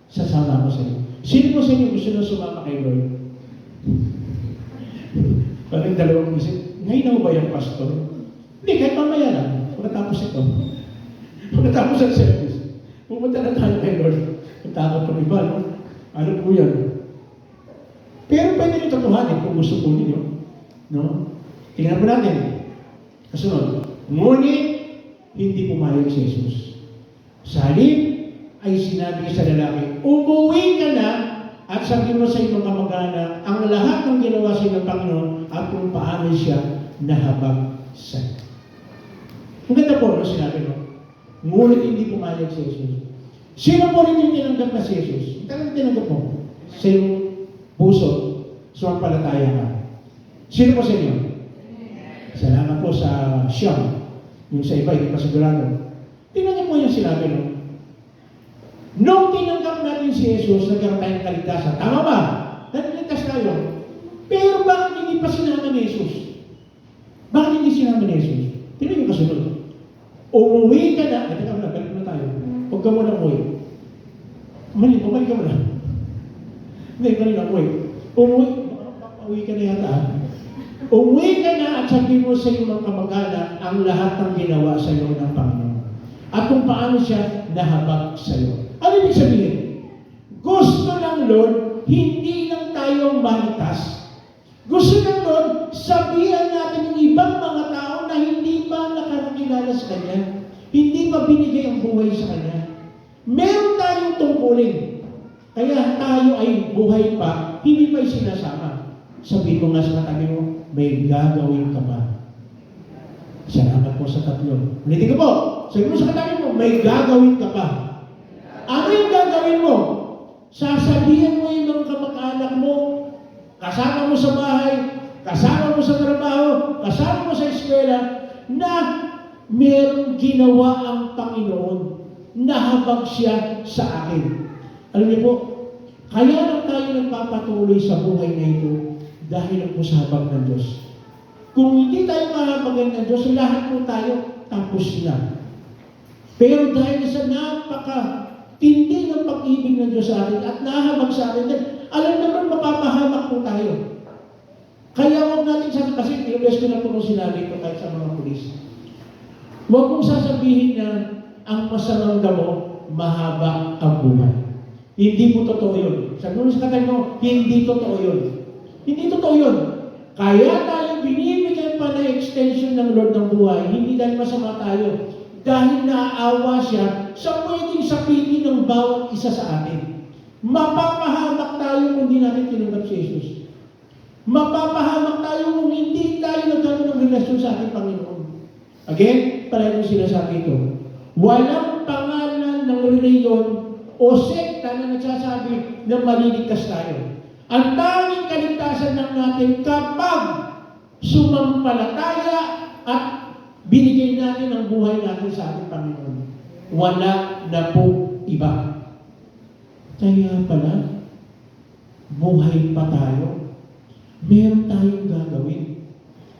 D: Sasama ko sa iyo. Sino mo sa inyo gusto na sumama kay Lord? Parang dalawang isip, ngayon ba yung pastor? Hindi, kahit mamaya lang. Pagkatapos ito. Pagkatapos ang service. Pumunta na tayo kay Lord. Takot ng iba, no? Ano po yan? Pero pwede nyo tatuhanin kung gusto po ninyo. No? Tingnan po natin. Kasunod. Ngunit, hindi pumayag si Jesus. Sa halip, ay sinabi sa lalaki, umuwi ka na at sabihin mo sa iyong mga kamag-anak ang lahat ng ginawa sa iyo ng Panginoon at kung paano siya nahabag sa iyo. Ang ganda po, no, sinabi mo. Ngunit hindi pumayag si Jesus. Sino po rin yung tinanggap na si Jesus? Talagang tinanggap mo sa iyong puso, sumampalataya ka. Sino po sa inyo? Salamat po sa siyam. Yung sa iba, hindi pa sigurado. Tinanggap mo yung sinabi mo. Nung tinanggap natin si Jesus, nagkaroon tayo ng kaligtasan. Tama ba? Nagligtas tayo. Pero bakit hindi pa sinama ni Jesus? Bakit hindi sinama ni Jesus? Tingnan yung kasunod. Umuwi ka na. Teka muna, balik na tayo. Huwag ka muna umuwi. Bumalik ka muna. Hindi, balik na umuwi. Umuwi ka na yata. Umuwi ka na at sabihin mo sa iyong mga kamag-anak ang lahat ng ginawa sa iyo ng Panginoon. At kung paano siya nahabag sa iyo. Ano ibig sabihin? Gusto ng Lord, hindi lang tayo maligtas. Gusto ng Lord, sabihan natin yung ibang mga tao na hindi pa nakakilala sa Kanya. Hindi pa binigay ang buhay sa Kanya. Meron tayong tungkulin. Kaya tayo ay buhay pa, hindi pa sinasama. Sabihin mo nga sa katabi mo, may gagawin ka ba? Salamat po sa tatlo. Ulitin ko po. Sabihin mo sa katabi mo, may gagawin ka ba? Ano yung gagawin mo? Sasabihan mo yung mga kamag-anak mo, kasama mo sa bahay, kasama mo sa trabaho, kasama mo sa eskwela, na merong ginawa ang Panginoon, nahabag siya sa akin. Alam niyo po, kaya lang tayo nagpapatuloy sa buhay na ito dahil ang pusabag ng Diyos. Kung hindi tayo mahabagan ng Diyos, lahat po tayo tapos na. Pero dahil sa napaka-tindi ng pag-ibig ng Diyos sa atin at nahabag sa atin, alam naman mapapahamak po tayo. Kaya huwag natin sasabihin, kasi ilang ko na po nung sinabi ko kahit sa mga pulis. Huwag mong sasabihin na ang masamang damo, mahaba ang buhay. Hindi po totoo yun. Sabi mo sa katay mo, hindi totoo yun. Hindi totoo yun. Kaya tayo binibigyan pa na extension ng Lord ng buhay, hindi dahil masama tayo. Dahil naaawa siya sa pwedeng sapitin ng bawat isa sa atin. Mapapahamak tayo kung hindi natin tinanggap si Jesus. Mapapahamak tayo kung hindi tayo nagkaroon ng relasyon sa ating Panginoon. Again, pareho sinasabi ito. Walang pangalan ng reliyon o sekta na nagsasabi na maliligtas tayo. Ang tanging kaligtasan lang natin kapag sumampalataya at binigay natin ang buhay natin sa ating Panginoon. Wala na po iba. Kaya pala, buhay pa tayo. Meron tayong gagawin.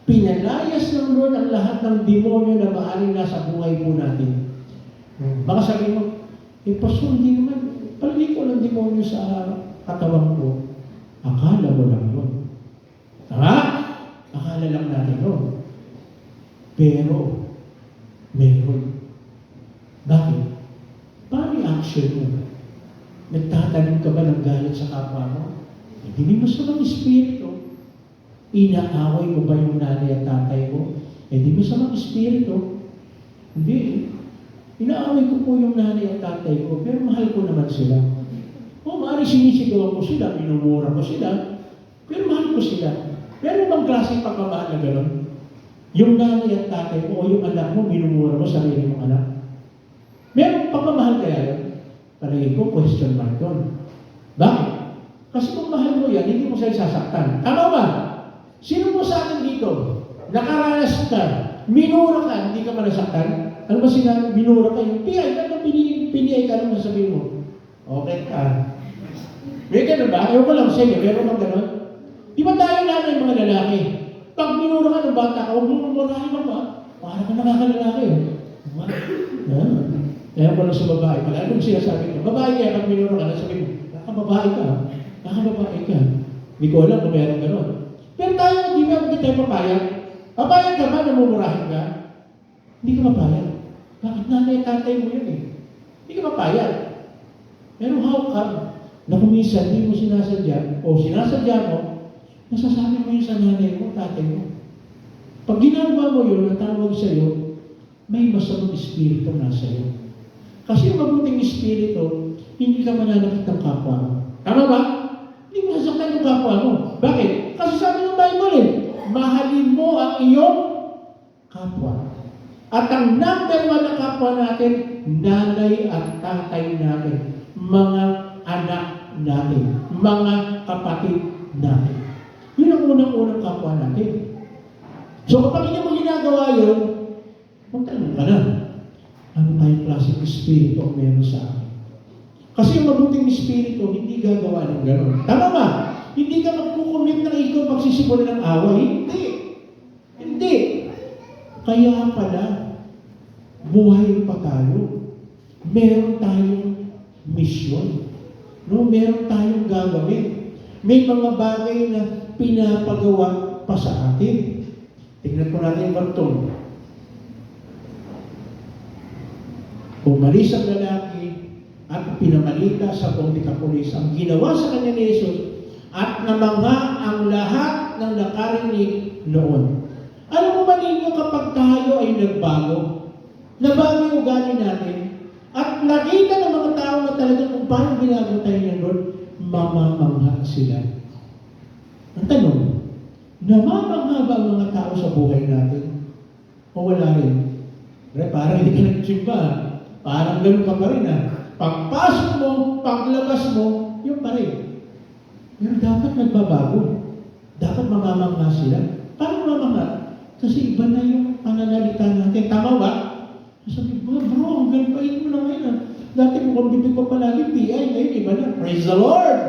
D: Pinalayas ng Lord ang lahat ng demonyo na maaaring nasa buhay po natin. Baka sabihin mo, Pastor, hindi naman, palagi ko ng demonyo sa katawan ko. Akala mo lang yun. Tama? Akala lang natin yun. Pero, meron. Bakit? Paano yung action mo? Nagtatanim ka ba ng galit sa kapwa mo? Hindi mo sa mga espiritu. Inaaway mo ba yung nanay at tatay mo? Hindi mo sa mga espiritu. Hindi. Inaaway ko po yung nanay at tatay ko, pero mahal ko naman sila. O, maaaring sinisigawan ko sila, minumura ko sila, pero mahal ko sila. Pero bang klaseng pagmamahal na gano'n? Yung nanay at tatay mo o yung anak mo, minumura mo sarili mong anak. Meron pagmamahal kaya yun? Palagi ko, question mark yun. Bakit? Kasi kung mahal mo yan, hindi mo siya sasaktan. Tama ba? Sino mo sa atin dito? Nakaranas ka, minura ka, hindi ka manasaktan? Ano ba sinabi? Minura ka yung piyay, piniyay ka, ano masasabihin mo? Okay ka. May ganun ba? Ayaw ko lang sa inyo, meron bang ganun? Di ba tayo nanay mga lalaki? Pag minura ka ng bata ka, huwag mo murahin mo ba? Para ka nakakalalaki. Ayaw ko lang sa babae. Pag anong sinasabi ko, babae kaya pag minura ka, nasabi mo, nakababae ka. Nakababae ka. Hindi ko alam kung meron ganun. Pero tayo, di ba tayo papayag? Papayag ka ba na mumurahin ka? Hindi ka papayag. Bakit nanay at tatay mo yun eh? Hindi ka papayag. Pero how come na kung minsan hindi mo sinasadya o sinasadya mo, nasasabi mo yun sa nanay mo, tatay mo. Pag ginagawa mo yun, ang tawag sa'yo, may masamang espiritu nasa iyo. Kasi yung mabuting espiritu, hindi ka mananakit ng kapwa mo. Tama ba? kapwa mo. Bakit? Kasi sabi ng Bible mahalin mo ang iyong kapwa. At ang number one na kapwa natin, nanay at tatay natin, mga anak natin, mga kapatid natin. Yun ang unang-unang kapwa natin. So kapag hindi mo ginagawa yun, magtanong ka na, ano tayong klaseng espiritu ang meron sa akin? Kasi yung mabuting espiritu, hindi gagawa ng gano'n. Tama ba? Hindi ka magkukumit ng ikaw pagsisimula ng away. Hindi. Hindi. Kaya pala, buhay pa tayo. Meron tayong misyon. No? Meron tayong gagawin. May mga bagay na pinapagawa pa sa atin. Tingnan po natin yung karton. Umalis ang lalaki at pinamalita sa buong Dikapolis ang ginawa sa kanya ni Jesus at namangha ang lahat ng nakarinig noon. Alam mo ba ninyo kapag tayo ay nagbago, nabago yung ugali natin, at nakita ng mga tao na talaga kung paano ginagawa tayo ng Lord, mamamangha sila. Ang tanong, namamangha ba ang mga tao sa buhay natin? O wala rin? Parang hindi ka nagsimba. Parang gano'n ka pa rin Pagpasok mo, paglabas mo, yun pa rin. Pero dapat nagbabago. Dapat mamamangha sila. Paano mamamangha? Kasi iba na yung pananalita natin. Tama ba? Sabi ko, bro, ang ganpait mo na ngayon. Dati mo kung bibig ko palagi, PI, ngayon iba na. Praise the Lord!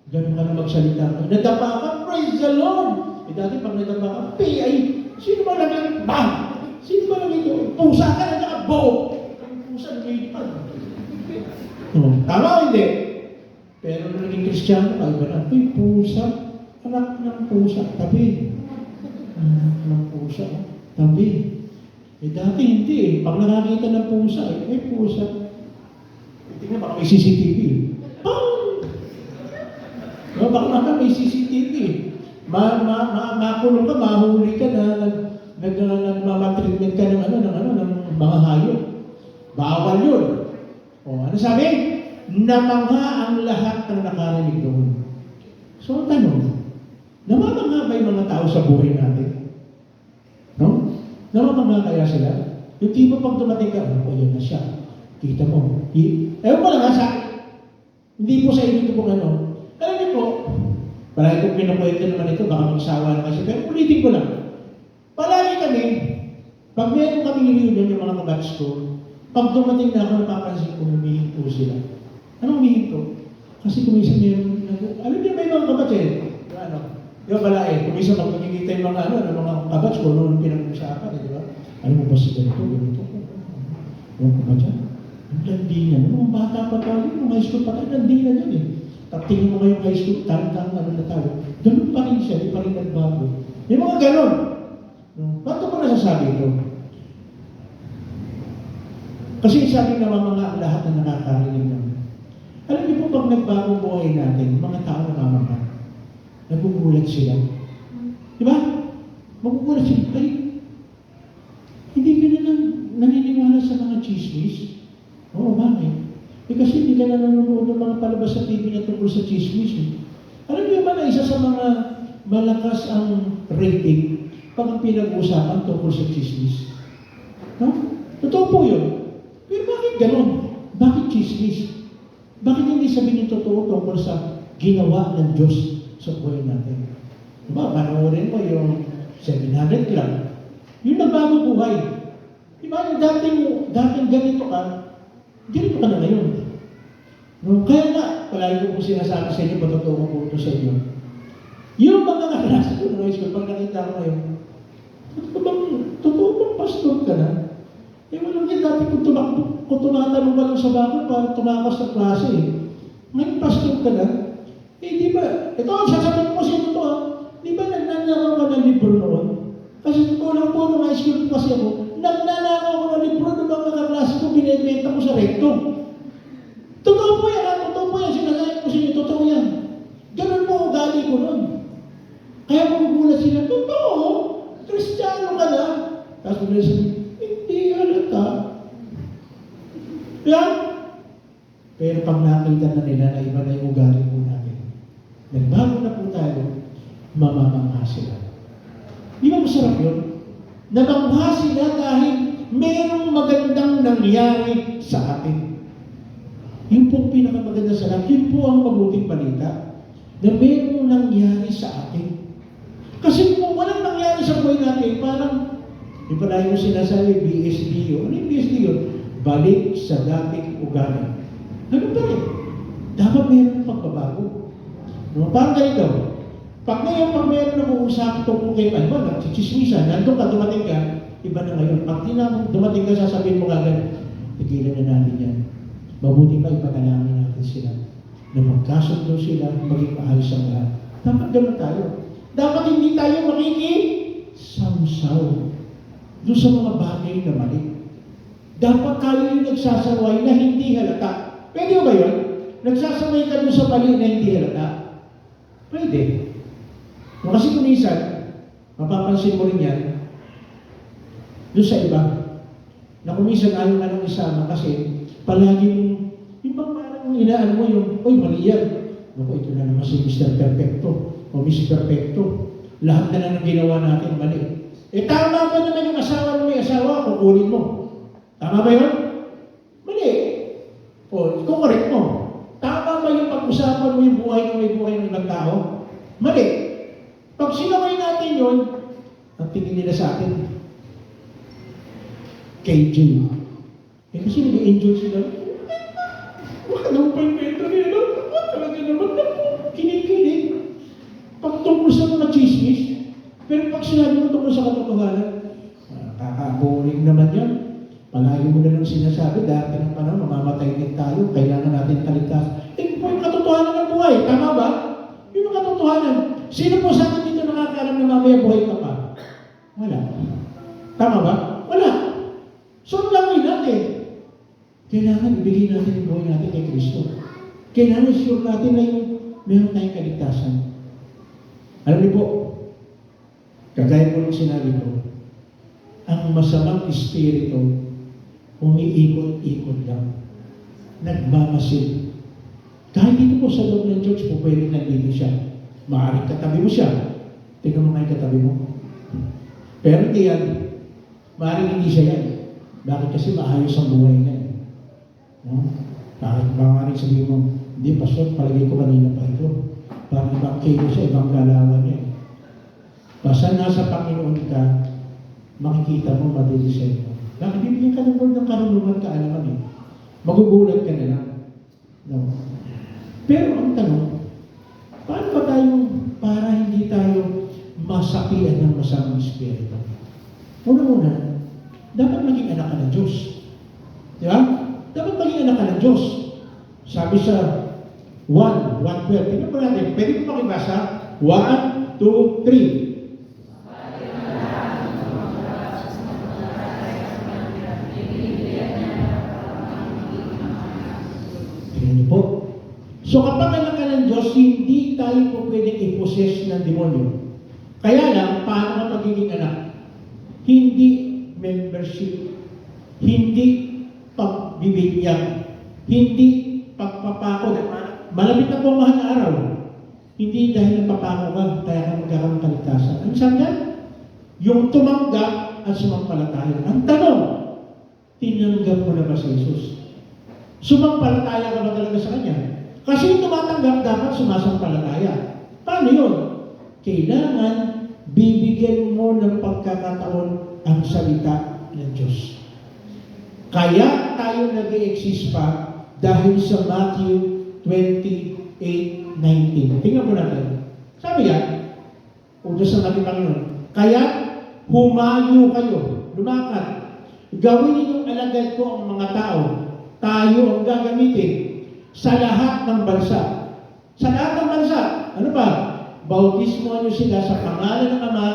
D: Ganun ka na magsalita. Nadapa ka, praise the Lord! Dati pag nadapa ka, PI, sino ba lagi? Bang! Sino ba lagi ito? Pusa ka na nakabo! Pusa na kayo pa. Tama o hindi? Pero nung naging Kristiyano, iba na, uy, pusa. Anak ng pusa. Tabi. Anak ng pusa. Tabi. Dati hindi Pag nakakita ng pusa, pusa. Tingnan, baka may CCTV. Baka may CCTV. Makulong ka, mahuli ka na nagmamatreatment ka ng mga hayop. Bawal yun. Ano sabi? Namangha ang lahat ng nakarinig doon. So, ang tanong, namamangha ba yung mga tao sa buhay natin? No? Namamangha kaya sila? Yung tipo pag dumating ka, yan na siya. Kita mo. Ewan ko lang sa hindi po sa inyo po alam niyo po, palagi kong pinakwento naman ito, baka magsawa na kasi, pero ulitin ko lang. Palagi kami, pag meron kami reunion yung mga kabatch ko, pag dumating na ako, napapansin ko, humihinto sila. Anong humihinto? Kasi kumisa meron, alam niyo may mga kabatch yung pala kumisa pag nakikita yung mga mga kabatch ko, noon pinag-usapan, di ba? Alam mo ba si ganito? Yung kabatch ang landi niya. Nung bata pa tayo, nung high school pa tayo, landi na dyan Tingin mo ngayong high school, tantang na tayo. Ganun pa rin siya, di pa rin nagbago. Yung mga ganun. Ba't ko nasasabi ito? Kasi sabi naman mga lahat na nakakarinig naman. Alam niyo po, pag nagbagong buhay natin, mga tao namamangha, nagugulat sila. Di ba? Magugulat sila. Ay, hindi ka na naniniwala sa mga chismis. Oo, bakit? Kasi hindi ka na nanonood ng mga palabas sa TV na tungkol sa chismis. Alam niyo ba na isa sa mga malakas ang rating pag ang pinag-uusapan tungkol sa chismis? No? Totoo po yun. Pero bakit ganun? Bakit chismis? Bakit hindi sabihin yung totoo tungkol sa ginawa ng Diyos sa buhay natin? Diba? Panoorin mo yung 700 Club. Yung nagbago buhay. Diba? Yung dating ganito ka, ganito ka na ngayon. No? Kaya nga, palagi ko po sinasabi sa inyo, patotoo ko po ito sa inyo. Yung mga nakalasa ko ng high school, pag nakita ko ngayon, totoo bang pastor ka na? Walang yan, dati kung tumatanong ka lang sa bakit, parang tumakas sa klase Ngayon, pastor ka na? Di ba? Ito, sasabihin ko kasi ito di ba nagnanakaw ka ng libro noon? Kasi totoo lang po, nung high school kasi ako, nagnanakaw ko ng libro ng mga kaklase ko, binibenta ko sa recto. Totoo po yan, totoo po yan, sinasabi ko sa inyo, totoo yan. Ganun po ugali ko noon. Kaya magugulat sila, totoo, Kristiyano ka na. Tapos kung sabi, hindi halata. Yan. Pero pag nakita na nila na iba na yung ugali po natin, nagbago na po namangha sila. Di ba masarap yun? Namangha sila dahil merong magandang nangyari sa atin. Yun po ang pinakamaganda sa lahat. Yun po ang mabuting balita na merong nangyari sa atin. Kasi kung walang nangyari sa buhay natin, parang, di ba dahil yung sinasabi, BSD yun. Ano yung BSD yun? Balik sa dating ugali. Ano pa rin? Dapat mayroon pagbabago. No? Parang ganito. Pag meron nag-uusap tungkol kayo, ano ba, nagsisismisan, nandun ka, dumating ka, iba na ngayon. Pag dumating ka, sasabihin mo agad, tigilan na natin yan. Mabuti pa ipanalangin natin sila na magkasundo sila, maging maayos ang lahat. Dapat gano'n tayo. Dapat hindi tayo makikisamsaw doon sa mga bagay na mali. Dapat tayo yung nagsasaway na hindi halata. Pwede ba yun? Nagsasaway ka doon sa mali na hindi halata? Pwede. No, kasi kung minsan, mapapansin mo rin yan, doon sa iba, na kung minsan ayaw nga nang isama kasi palagi mong, yung bang parang inaan mo yung, oy, mali yan. Naku, ito na naman si Mr. Perfecto o Miss Perfecto. Lahat na lang ang ginawa natin mali. Eh, tama ba naman yung asawa mo may asawa, kukunin mo? Tama ba yun? Mali. O, correct mo. Tama ba yung pag-usapan mo yung buhay ng may buhay ng ibang tao? Mali. Pag sinaway natin yun, ang tingin nila sa atin, KJ. Eh kasi nag-enjoy sila. Anong pa yung kwento nila? Talaga naman na kinikilig. Pag tungkol sa mga chismis, pero pag sinabi mo tungkol sa katotohanan, kaka-boring naman yan. Palagi mo na lang sinasabi, dahil ng panahon, mamamatay din tayo, kailangan natin kaligtas. Eh, po yung katotohanan ng buhay, tama ba? Yun ang katotohanan. Sino po sa atin dito nakakaalam na mamaya buhay ka pa? Wala. Tama ba? Wala. So, ang gawin natin, kailangan ibigay natin yung buhay natin kay Kristo. Kailangan sure natin na yung meron tayong kaligtasan. Alam niyo po, kagaya po ng sinabi ko, ang masamang espiritu, umiikot-ikot lang. Nagmamasid. Kahit dito po sa loob ng church po, pwede nandito siya. Maaaring katabi mo siya. Tingnan mo nga yung katabi mo. Pero hindi yan. Maaaring hindi siya yan. Bakit? Kasi maayos ang buhay niya. No? Bakit maaaring sabihin mo, hindi, pastor, palagay ko kanina pa ito. Parang ibang kayo sa ibang galawan niya. Basta nasa Panginoon ka, makikita mo, madilisay mo. Bakit bibigyan ka ng word ng karunungan ka, alam kami. Magugulat ka na lang. No? Pero ang tanong, paano ba tayo para hindi tayo masakian ng masamang espiritu? Una-una, dapat maging anak ka ng Diyos. Di ba? Dapat maging anak ka ng Diyos. Sabi sa 1:12. Tingnan po natin. Pwede po makibasa? 1, 2, 3. Tingnan niyo po. So kapag anak ka ng Diyos, hindi tayo po pwedeng i-possess ng demonyo. Kaya lang, paano ka magiging anak? Hindi membership, hindi pagbibigyan, hindi pagpapako. Malapit na po ang mahal na araw. Hindi dahil napapako ka, kaya ka magkakaroon ng kaligtasan. Ang sabi yan? Yung tumanggap at sumampalataya. Ang tanong, tinanggap mo na ba si Jesus? Sumampalataya ka ba talaga sa Kanya? Kasi yung tumatanggap, dapat sumasampalataya. Paano yun? Kailangan bibigyan mo ng pagkakataon ang salita ng Diyos. Kaya tayo nag-i-exist pa dahil sa Matthew 28:19. Tingnan mo natin. Sabi yan, utos ng ating Panginoon, kaya humayo kayo, lumakad, gawin ninyong alagad ko ang mga tao, tayo ang gagamitin sa lahat ng bansa. Sa lahat ng bansa, ano ba? Bautismo nyo sila sa pangalan ng Ama,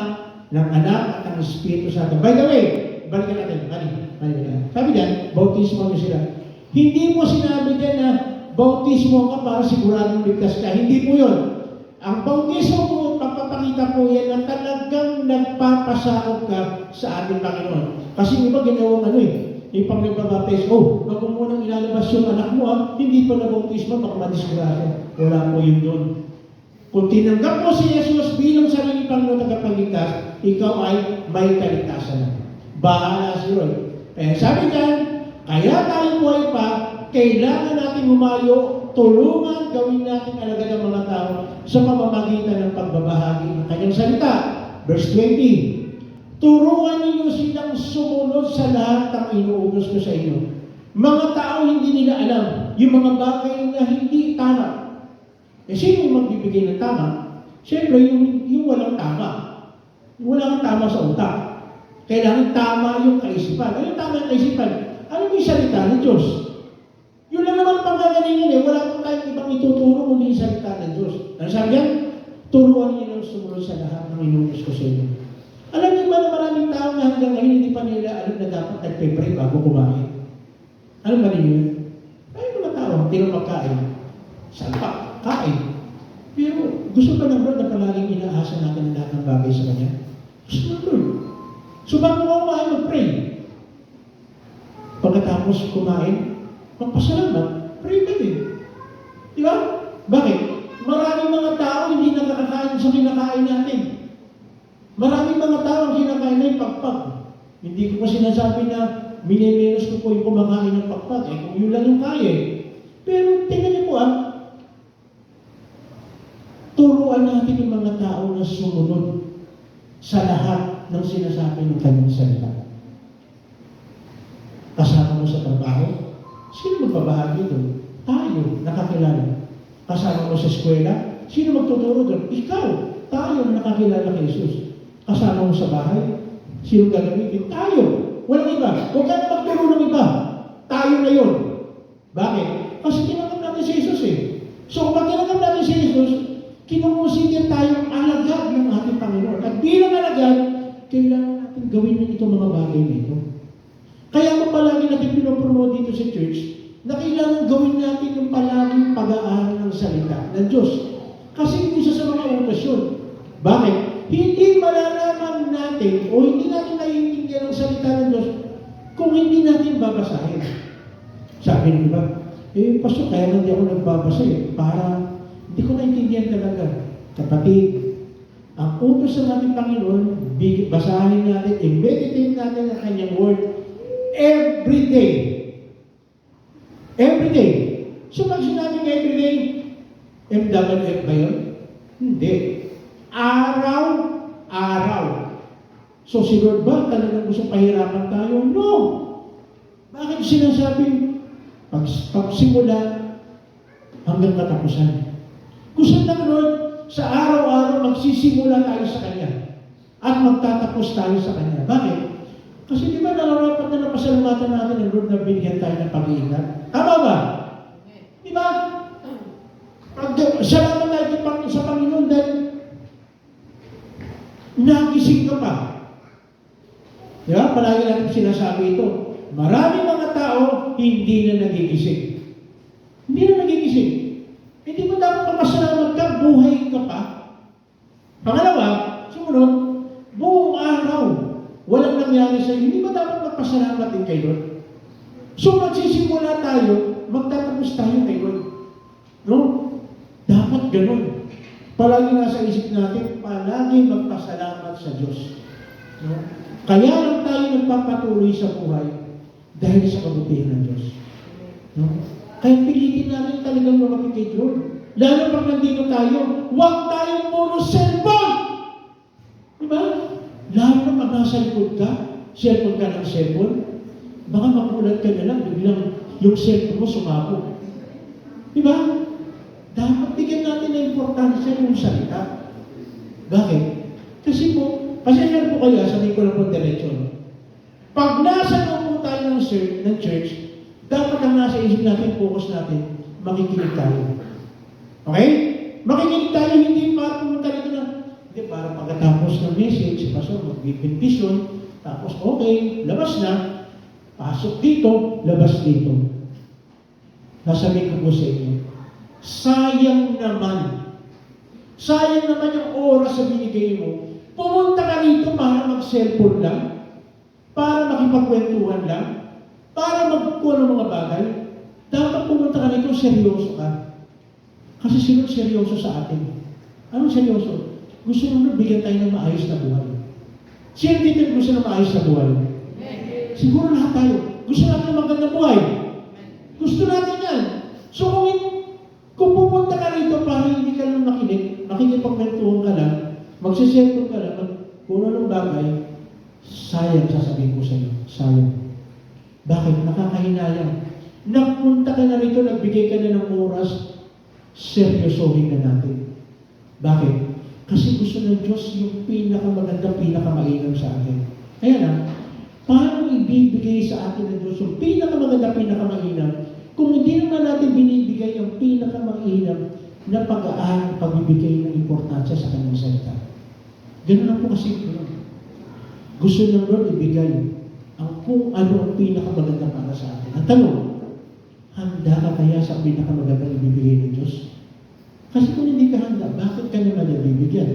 D: ng Anak at ng Espiritu Santo. By the way, balikan natin. Sabi diyan, bautismo nyo sila. Hindi mo sinabi diyan na bautismo ka para siguradong ligtas ka. Hindi po yun. Ang bautismo po, pagpapakita po yan na talagang nagpapasakop ka sa ating Panginoon. Kasi iba ginawang pag nagbabaptize, wag mo munang ilalabas yung anak mo, hindi pa na bautismo, baka madisgrasya. Wala po yun doon. Kung tinanggap mo si Jesus bilang sarili Panginoon at tagapagligtas, ikaw ay may kaligtasan na. Bahala si Lord. Kaya sabi dyan, kaya tayo buhay pa, kailangan natin humayo, tulungan, gawin natin alagad ang mga tao sa pamamagitan ng pagbabahagi ng kanyang salita. Verse 20, turuan ninyo silang sumunod sa lahat ng inuutos ko sa inyo. Mga tao hindi nila alam yung mga bagay na hindi tama. Sino yung magbibigay ng tama? Siyempre, yung walang tama. Yung walang tama sa utak. Kailangan tama yung kaisipan. Ano yung tama yung kaisipan? Ano yung salita ng Diyos? Yun lang naman panggagalingin Wala po tayong ibang ituturo kundi yung salita ng Diyos. Ano sabi yan? Turuan niyo ng sumunod sa lahat ng inutos ko sa inyo. Alam niyo ba na maraming tao na hanggang ngayon hindi pa nila alam na dapat nagpe-pray bago kumain? Ano ba ninyo yun? Ay, mga tao, hindi na magkain. Salpa, kain. Pero gusto pa ng Lord na palaging inaasa natin ang lahat ng bagay sa Kanya? Gusto ng Lord. So bago ka kumain, mag-pray. Pagkatapos kumain, magpasalamat, pray ka din. Di ba? Bakit? Maraming mga tao hindi nakakakain sa kinakain natin. Maraming mga tao ang kinakain na yung pakpak. Hindi ko pa sinasabi na minimenos ko po yung kumakain ng pakpak. Kung yun lang yung kaya Pero tingnan niyo po turuan natin yung mga tao na sumunod sa lahat ng sinasabi ng kanyang salita. Kasama mo sa trabaho, sino magbabahagi doon? Tayo, nakakilala. Kasama mo sa eskwela, sino magtuturo doon? Ikaw, tayo na nakakilala kay Jesus. Kasama mo sa bahay, sino gagamitin? Tayo. Walang iba. Huwag ka na magturo ng iba. Tayo na yun. Bakit? Kasi tinanggap natin si Jesus So kapag tinanggap natin si Jesus, kinumusigyan tayong alagad ng ating Panginoon. At bilang alagad, kailangan natin gawin ng itong mga bagay na ito. Kaya kung palagi natin pinopromote dito sa church, na kailangan gawin natin yung palaging pag-aaral ng salita ng Diyos. Kasi hindi siya sa mga utos yun. Bakit? Hindi malalaman natin o hindi natin naiintindihan ang salita ng Diyos kung hindi natin babasahin. Sabi ng iba, pastor, kaya hindi ako nagbabasa para hindi ko naintindihan talaga. Kapatid, ang utos ng ating Panginoon, basahin natin, i-meditate natin ang kanyang word every day. Every day. So pag sinabing every day, MWF ba yun? Hindi. Araw-araw. So si Lord ba talagang gusto pahirapan tayo? No! Bakit sinasabing pagsimula hanggang katapusan? Gusto ng Lord sa araw-araw magsisimula tayo sa Kanya at magtatapos tayo sa Kanya. Bakit? Kasi di ba nararapat na napasalamatan natin ang Lord na binigyan tayo ng pag-iingat? Tama ba? Di ba? Salamat tayo sa Panginoon dahil nagising ka pa. Di ba? Palagi natin sinasabi ito. Maraming mga tao hindi na nagigising. Hindi na nagigising. Hindi mo dapat mapasalamat ka, buhay ka pa. Pangalawa, sumunod, buong araw, walang nangyari sa iyo, hindi ba dapat magpasalamat din kay Lord? So magsisimula tayo, magtatapos tayo kay Lord. No? Dapat ganun. Palagi nasa isip natin, palagi magpasalamat sa Diyos. No? Kaya lang tayo nagpapatuloy sa buhay dahil sa kabutihan ng Diyos. No? Kaya pilitin natin talagang lumapit kay Lord. Lalo pag nandito tayo, huwag tayong puro cellphone! Diba? Lalo na pag nasa likod ka, cellphone ka ng cellphone, baka makulat ka na lang, biglang yung cellphone mo sumabog. Diba? Dapat bigyan natin ng importansya yung salita. Bakit? Kasi pasensya po kayo, sabihin ko lang po diretso. Pag nasa loob po tayo ng church, dapat ang nasa isip natin, focus natin, makikinig tayo. Okay? Makikinig tayo, hindi para pumunta dito na, hindi, para pagkatapos ng message, pastor, mag-benediction, tapos okay, labas na, pasok dito, labas dito. Nasabihin ko po sa inyo, sayang naman yung oras na binigay mo, pumunta ka rito para mag-cellphone lang, para makipagkwentuhan lang, para magkuha ng mga bagay, dapat pumunta ka rito, seryoso ka. Kasi sino seryoso sa atin? Anong seryoso? Gusto nyo bigyan tayo ng maayos na buhay. Sino dito gusto ng maayos na buhay? Siguro lahat tayo. Gusto natin ng magandang buhay. Gusto natin yan. So kung pupunta ka rito para hindi ka lang makikipagmentuhan ka lang, magsisettle ka lang, kung anong bagay, sayang sasabihin ko sa iyo. Sayang. Bakit? Nakakahinayang. Nagpunta ka na rito, nagbigay ka na ng oras, seryosohin na natin. Bakit? Kasi gusto ng Diyos yung pinakamaganda, pinakamainam sa atin. Kaya na, paano ibibigay sa atin ng Diyos yung pinakamaganda, pinakamainam, kung hindi naman natin binibigay yung pinakamainam na pag-aaral, pagbibigay ng importansya sa kanyang salita. Ganun lang po kasi. Gusto ng Lord ibigay ang kung ano ang pinakamaganda para sa atin. Ang tanong, handa ka kaya sa pinakamaganda ibibigay ng Diyos? Kasi kung hindi ka handa, bakit ka naman niya bibigyan?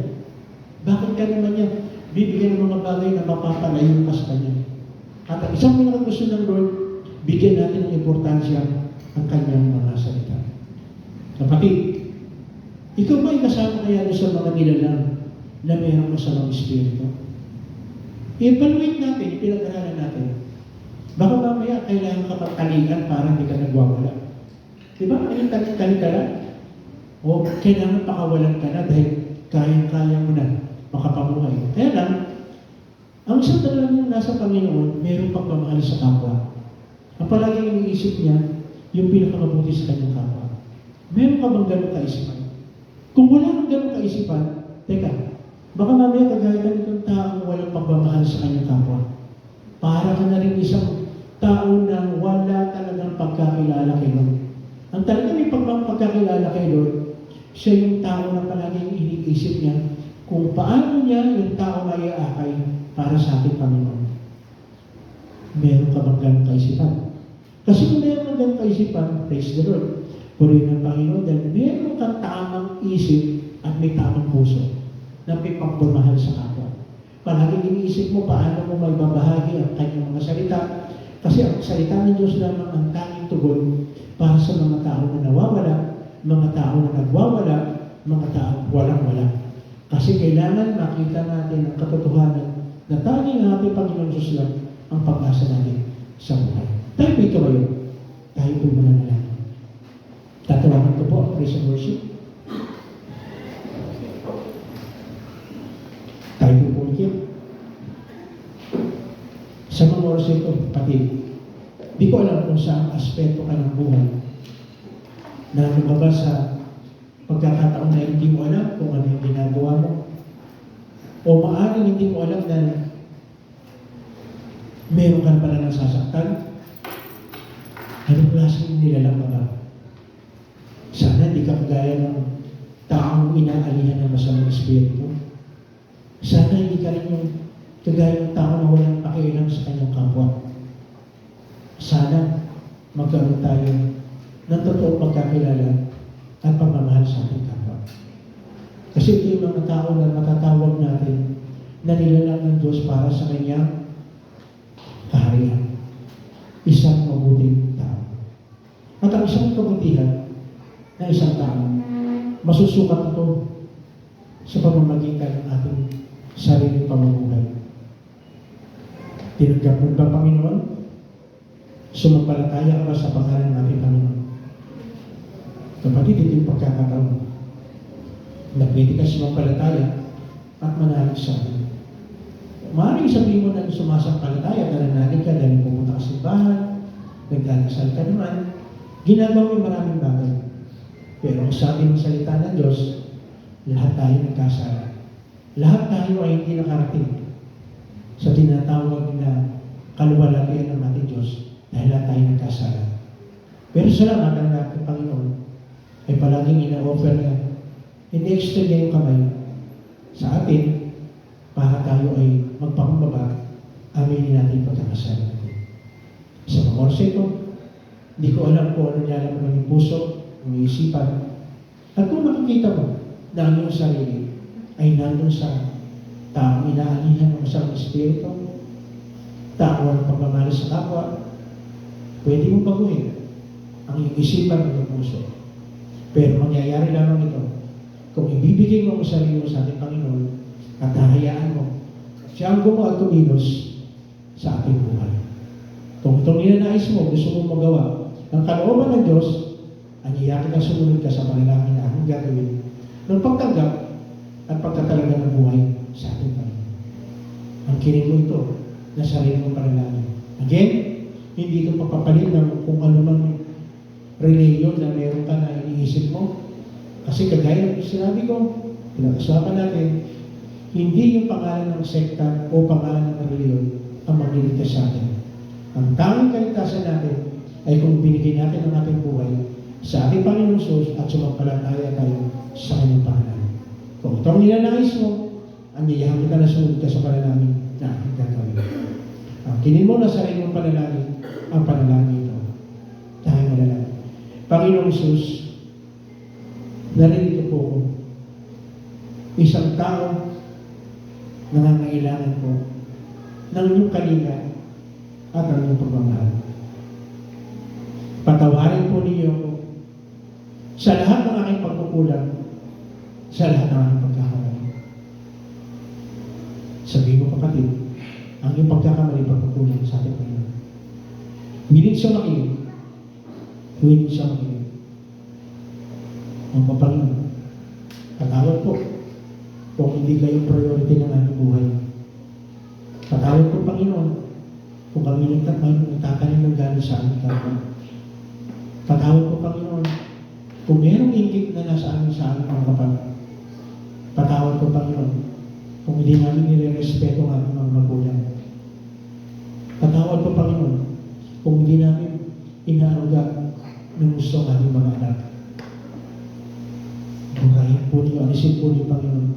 D: Bakit ka naman niya bibigyan ng mga bagay na mapapalayo ka sa Kanya? At ang isang pinakagusto ng Lord, bigyan natin ng importansya ang Kanyang mga salita. Kapatid, ikaw ba ay kasama kaya sa mga nilalang na mayroong masamang espiritu? I-evaluate natin, pinag-aralan natin. Baka mamaya kailangan ka pagtalikan para hindi ka nagwawala. Diba? Ang talik-talik ka lang? O kailangan pakawalan ka na dahil kayang-kaya mo na makapamuhay. Kaya lang, ang isang talagang nasa Panginoon, mayroong pagmamahal sa kapwa. Ang palaging iniisip niya, yung pinakamabuti sa kanyang kapwa. Meron ka bang ganong kaisipan? Kung wala kang ganong kaisipan, teka, baka mamaya kagaya ka nitong taong walang pagmamahal sa kanyang kapwa. Para ka na rin isang tao na wala talagang pagkakilala kay Lord. Ang talagang may pagkakilala kay Lord, siya yung tao na palaging iniisip niya kung paano niya yung tao may aakay para sa ating Panginoon. Meron ka bang ganong kaisipan? Kasi kung meron kang ganong kaisipan, praise the Lord. Purihin ng Panginoon dahil meron kang tamang isip at may tamang puso na may pagmamahal sa kapwa. Palaging iniisip mo paano mo may babahagi ang kanyang mga salita. Kasi ang salita ng Diyos lamang ang tanging tugon para sa mga tao na nawawala, mga tao na nagwawala, mga tao walang-wala. Kasi kailangan makita natin ang katotohanan na tanging ang ating Panginoon Diyos lang ang pag-asa natin sa buhay. Tayo po ito ngayon. Tayo po mananalangin. Tatawagan ko po ang praise and worship. Tayo po pumikip. Sa mga oras ito, patid, di ko alam kung saan aspeto ka ng buhay na lumabas sa pagkakataon na hindi mo alam kung ano yung ginagawa mo. O maaaring hindi mo alam na meron ka pala nasasaktan. Anong klaseng nilalang ka ba? Sana di ka kagaya ng taong inaalihan ng masamang espiritu. Sana hindi ka rin yung kagaya ng tao na walang pakialam sa kanyang kapwa. Sana magkaroon tayo ng totoong pagkakilala at pagmamahal sa ating kapwa. Kasi ito yung mga tao na matatawag natin na nilalang ng Diyos para sa kanyang kaharian. Isang mabuting tao. At ang isang kabutihan na isang tao, masusukat ito sa pamamagitan ng ating sariling pamumuhay. Tinanggap mo ba, Panginoon? Sumampalataya ka ba sa pangalan ng ating Panginoon? Kapatid, ito yung pagkakataon na pwede ka sumampalataya at manalig sa atin. Maaaring sabihin mo na sumasampalataya, nananalig ka dahil pumunta ka sa simbahan, nagdadasal ka naman, ginagawa mo yung maraming bagay. Pero ang sabi ng salita ng Diyos, lahat tayo nagkasala. Lahat tayo ay hindi nakarating sa tinatawag na kaluwalhatian ng ating Diyos dahil lahat tayo nagkasala. Pero salamat ang ating Panginoon ay palaging ina-offer niya, ini-extend niya yung kamay sa atin para tayo ay magpakumbaba, aminin natin pagkakasala natin. Sa mga oras ito, hindi ko alam kung ano niya alam ng iyong puso, ng iyong isipan. At kung makikita mo na ang iyong sarili ay nandun sa taong inaalihan ng masamang espiritu, tao ang pagmamahal sa kapwa, pwede mong baguhin ang iyong isipan ng iyong puso. Pero mangyayari lamang ito kung ibibigay mo ang sarili mo sa ating Panginoon at hahayaan mo, siya ang gumawa at kumilos sa ating buhay. Kung itong ninanais mo, gusto mong magawa ang kalooban ng Diyos, anyayakin na sumunod ka sa panalangin na aking gagawin ng pagtanggap at pagtatalaga ng buhay sa ating Panginoon. Ang kinig mo ito na sarili mong panalangin. Again, hindi ito papapalit ng kung ano mang reliyon na meron ka na iniisip mo. Kasi kagaya ng sinabi ko, pinag-usapan natin, hindi yung pangalan ng sekta o pangalan ng reliyon ang magliligtas sa atin. Ang tanging kaligtasan natin ay kung binigay natin ang ating buhay sa ating Panginoong Diyos at sumampalataya tayo sa kanyang pangalan. Kung ito ang ninanais mo, anyayahan kita na sumunod ka sa panalangin na ating gagawin. Ang kinin mo na sarili mong panalangin, ang panalangin ito. Tayo manalangin. Panginoong Diyos, narito po ko. Isang tao nangangailangan po ng iyong kalinga at ang iyong pagmamahal. Patawarin po ninyo ako sa lahat ng aking pagkukulang, sa lahat ng aking pagkakamali. Sabihin mo kapatid, ang iyong pagkakamali pagkukulang sa ating Panginoon. Willing siya makinig. Willing siya makinig. Ang Panginoon, patawad po kung hindi kayo priority ng aming buhay. Patawad po, Panginoon, kung kami nagtatanim ng galit sa aming kapwa. Patawad po, Panginoon, kung mayroong ingkit na nasa amin sa aming mga kapatid. Patawad po, Panginoon, kung hindi namin nire-respeto ang aming mga magulang. Patawad po, Panginoon, kung hindi namin inaaruga ng gusto ng aming mga anak. Bukayin po niyo, alisin po niyo, Panginoon,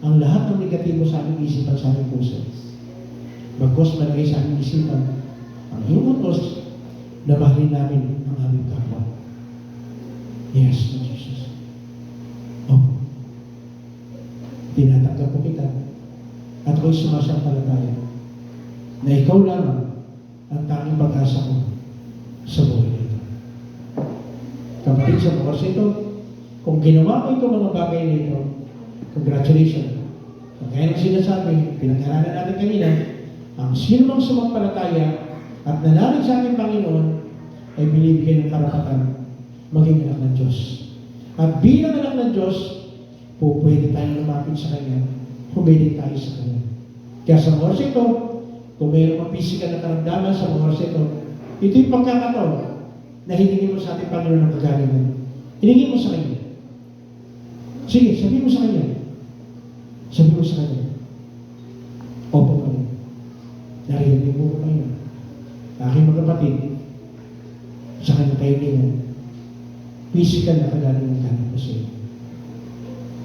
D: ang lahat ng negatibo sa aming isipan, sa aming puso. Bagkos malagay sa aming isipan, ang iyong utos na mahalin namin ang aming kapwa. Yes, Lord Jesus. Oh, tinatanggap ko kita at ako'y sumasampalataya na ikaw lamang ang tanging pag-asa ko sa buhay nito. Kapatid, sa oras ito, kung ginawa mo ito mga bagay na ito, congratulations. Kaya ng sinasabi, pinag-aralan natin kanina, ang sino mang sumampalataya at nanalig sa ating Panginoon ay binibigyan ng karapatan maging anak ng Diyos. At bilang anak ng Diyos, po pwede tayong lumapit sa Kanya, humilin tayo sa Kanya. Kaya sa oras ito, kung mayroong mga physical na karamdaman sa oras ito, ito yung pagkakataon na hiningin mo sa ating Panginoon ng kagalingan. Hiningin mo sa Kanya. Sige, sabihin mo sa Kanya. Sabihin mo sa Kanya. Opo, Panginoon. Narinig mo ko kayo. Aking mga kapatid, sa Kanya kayo ninyo, physical na kagalingan galing ko sa iyo.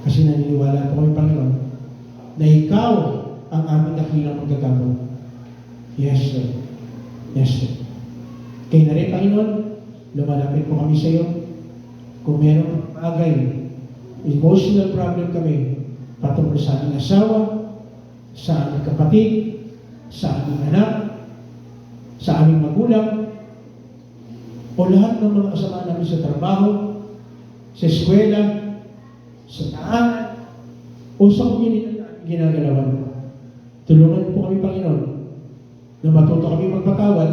D: Kasi naniniwala po kami, Panginoon, na ikaw ang aming dakilang maggagamot. Yes, Lord. Yes, Lord. Kaya na rin, Panginoon, lumalapit po kami sa iyo. Kung merong bagay, emotional problem kami, patungkol sa aming asawa, sa aming kapatid, sa aming anak, sa aming magulang, o lahat ng mga kasama namin sa trabaho, sa eskwela, sa tahanan, o sa komunidad na ginagalawan. Tulungan po kami, Panginoon, na matuto kami magpatawad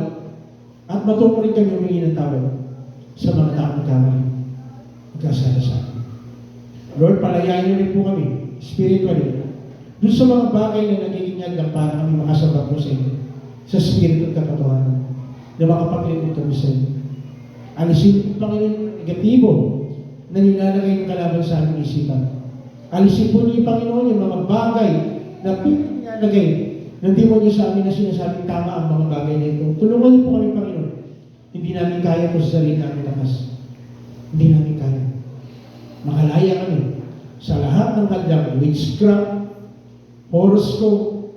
D: at matuto rin kami humingi ng tawad sa mga taong kamali. Magkasala sa amin. Lord, palayain niyo rin po kami, spiritually, doon sa mga bagay na nagiging yagdang para kami makasabak mo sa inyo, sa spirito at katotohanan, na makapaglingkod kami sa inyo. Alisin po, Panginoon, negatibo na nilalagay ng kalaban sa aming isipan. Alisin po niyo, Panginoon, yung mga bagay na pinaglalagay na di mo niyo sa amin na sinasabing tama ang mga bagay na ito. Tulungan niyo po kami, Panginoon. Hindi namin kaya po sa sarili namin lakas. Hindi namin kaya. Makalaya kami sa lahat ng hadlang, witchcraft, horoscope,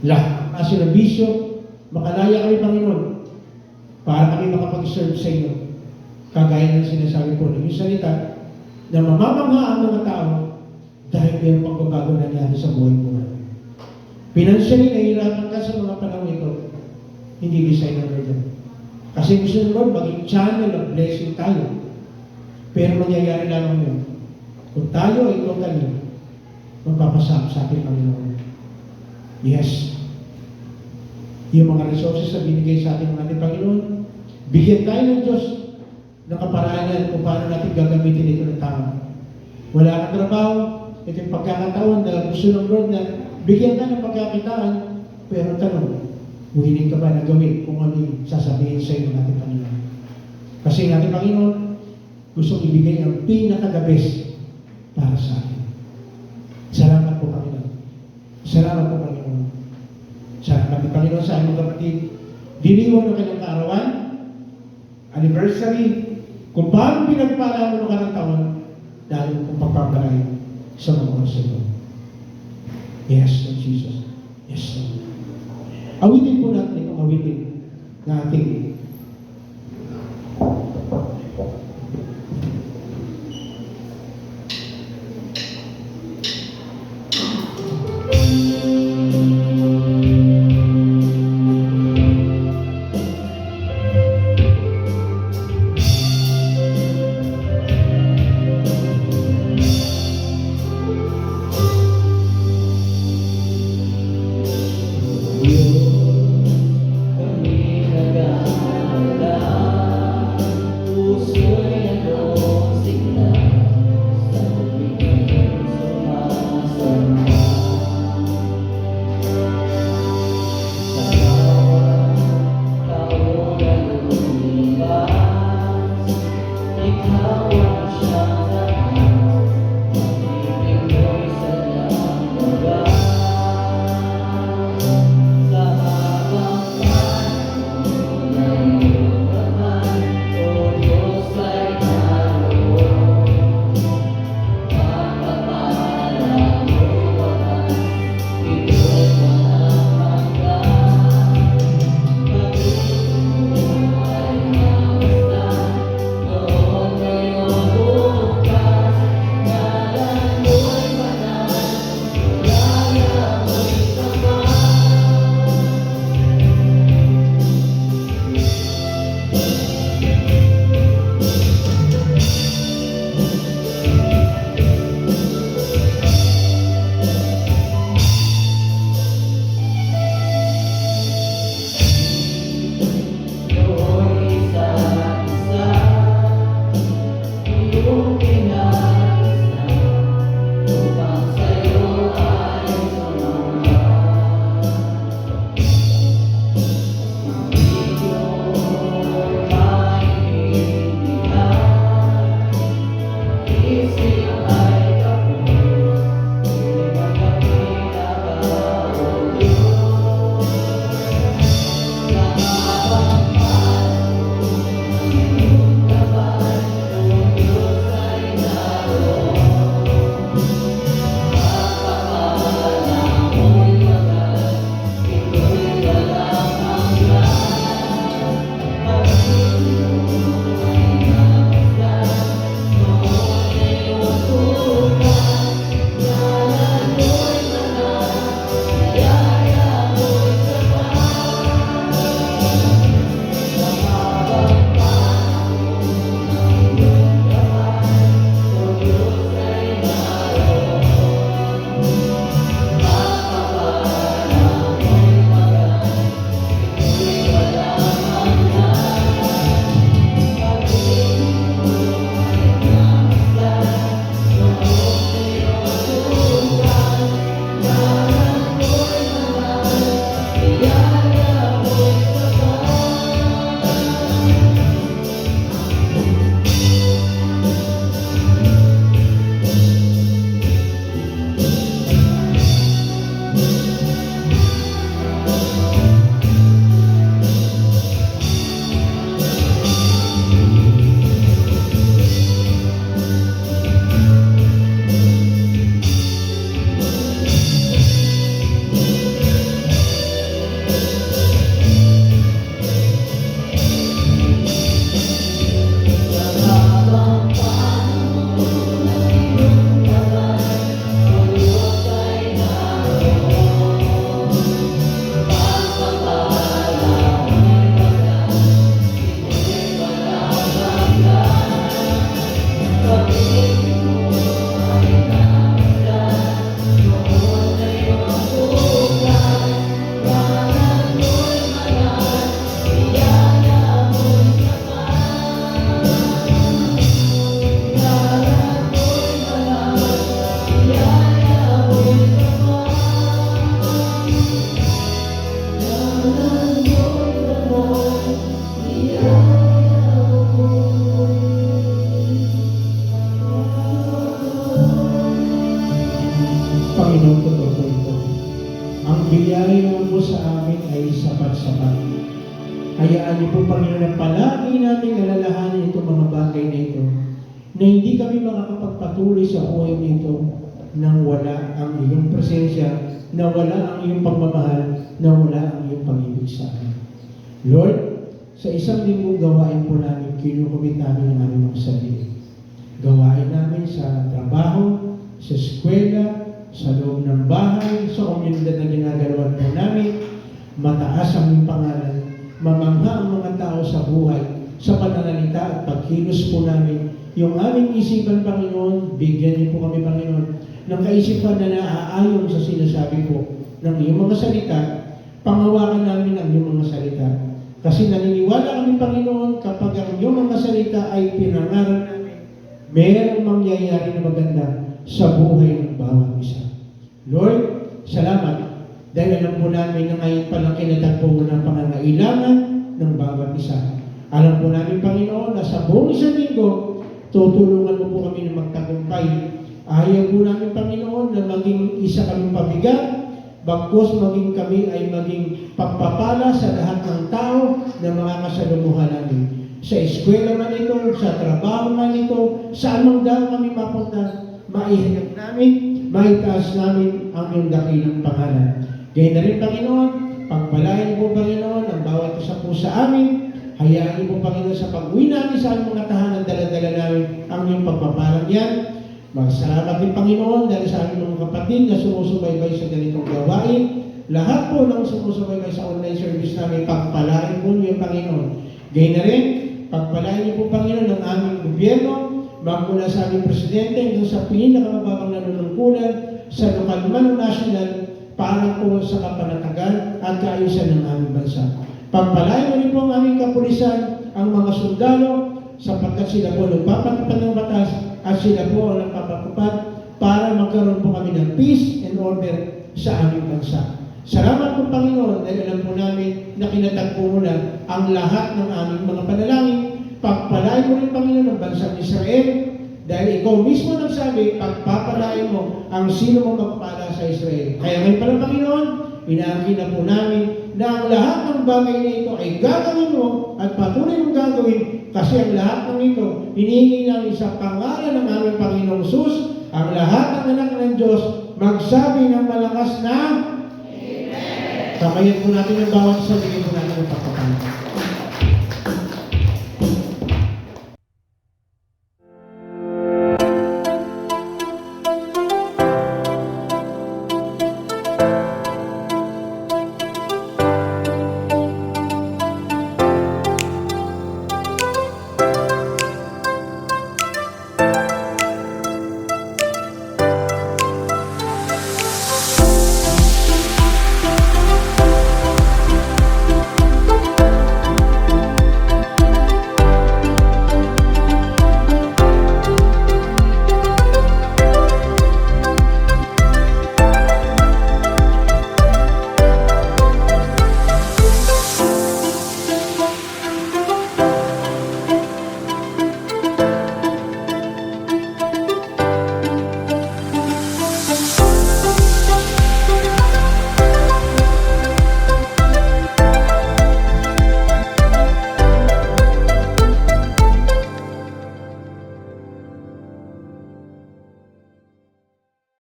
D: lahat ng bisyo, makalaya kami, Panginoon, para kami makapag-serve sa inyo. Kagaya ng sinasabi po ng salita, na mamamangha ang mga tao dahil mayroong pagbabago na nangyari sa buhay mo. Financially, nahihirapan ka sa mga panahon ito. Hindi design ng Lord. Kasi gusto ng Lord, maging channel of blessing tayo. Pero mangyayari lamang yun Kung tayo ay totally magpapasama sa ating Panginoon. Yes. Yung mga resources na binigay sa ating ng ating Panginoon, bigyan tayo ng Diyos ng kaparaanan kung paano natin gagamitin ito ng tama. Wala kang trabaho, ito yung pagkakataon na gusto ng Lord na bigyan ka ng pagkakitaan, pero tanong, willing ka ba na gawin kung ano yung sasabihin sa iyo ng ating Panginoon? Kasi ng ating Panginoon, gustong ibigay ang pinaka-the best para sa atin. Salamat po, Panginoon. Salamat po, Panginoon. Salamat po, Panginoon, sa aming kapatid. Diniwan ng kanyang kaarawan, anniversary, kung paano pinagpala mo ng kanang taon, dahil kung pagpaparay sa mga oras ito. Yes, Lord Jesus. Yes, Lord. Awitin po natin itong awitin na ating
B: Lahat
D: biyaya mo sa amin ay sapat-sapat. Hayaan niyo po, Panginoon, na palagi namin alalahanin itong mga bagay na ito, na hindi kami makakapagpatuloy sa buhay nito nang wala ang iyong presensya, na wala ang iyong pagmamahal, na wala ang iyong pag-ibig sa amin. Lord, sa isang linggo gawain po namin, kinukumit namin ang aming mga sarili. Gawain namin sa trabaho, sa eskwela, sa loob ng bahay, sa komunidad na ginagalawan po namin. Mataas ang iyong pangalan, mamangha ang mga tao sa buhay, sa pananalita at pagkilos po namin. Yung aming isipan, Panginoon, bigyan niyo po kami, Panginoon, ng kaisipan na naaayon sa sinasabi po ng iyong mga salita. Pangawakan namin ang iyong mga salita. Kasi naniniwala kami, Panginoon, kapag ang iyong mga salita ay pinangaral namin, mayroong mangyayari na maganda sa buhay ng bawat isa. Lord, salamat. Dahil alam po namin na ngayon palang kinatagpo mo ng pangangailangan ng bawat isa. Alam po namin, Panginoon, na sa buong isang linggo, tutulungan mo po kami na magtagumpay. Ayaw po namin, Panginoon, na maging isa kaming pabigat, bagkus maging kami ay maging pagpapala sa lahat ng tao na mga kasalumuhan namin. Sa eskwela man ito, sa trabaho man ito, saan mang daan kami mapunta, maihayag namin, maitaas namin ang iyong dakilang pangalan. Gayun na rin, Panginoon, pagpalain po, Panginoon, ang bawat isa po sa amin. Hayaan niyo po, Panginoon, sa pag-uwi namin sa aming mga tahanan, dala-dala namin ang iyong pagpapalang yan. Magsalamat din, Panginoon, dahil sa aming mga kapatid na sumusubaybay sa ganitong gawain. Lahat po ng sumusubaybay sa online service namin, pagpalain po niyo, Panginoon. Gayun na rin, pagpalain niyo po, Panginoon, ng aming gobyerno, magmula sa aming presidente hanggang sa pinakamababang nanunungkulan sa lokal man o national, para po sa kapanatagan at kaayusan ng aming bansa. Pagpalain mo rin po ang aming kapulisan, ang mga sundalo, sapagkat sila po nagpapatupad ng batas at sila po ang nagpapatupad para magkaroon po kami ng peace and order sa aming bansa. Salamat po, Panginoon, dahil alam po namin na kinatagpo mo na ang lahat ng aming mga panalangin. Pagpalain mo rin, Panginoon, ng bansang Israel, dahil ikaw mismo nagsabi, pagpapalain mo ang sino mo magpapala sa Israel. Kaya ngayon pala, Panginoon, inaangkin na po namin na ang lahat ng bagay na ito ay gagawin mo at patuloy mong gagawin, kasi ang lahat ng ito, hinihingi namin sa pangalan ng aming Panginoong Sus, ang lahat ng anak ng Diyos, magsabi ng malakas na Amen. Kamayan po natin ang bawat isa, bigyan po natin ang pagpapala.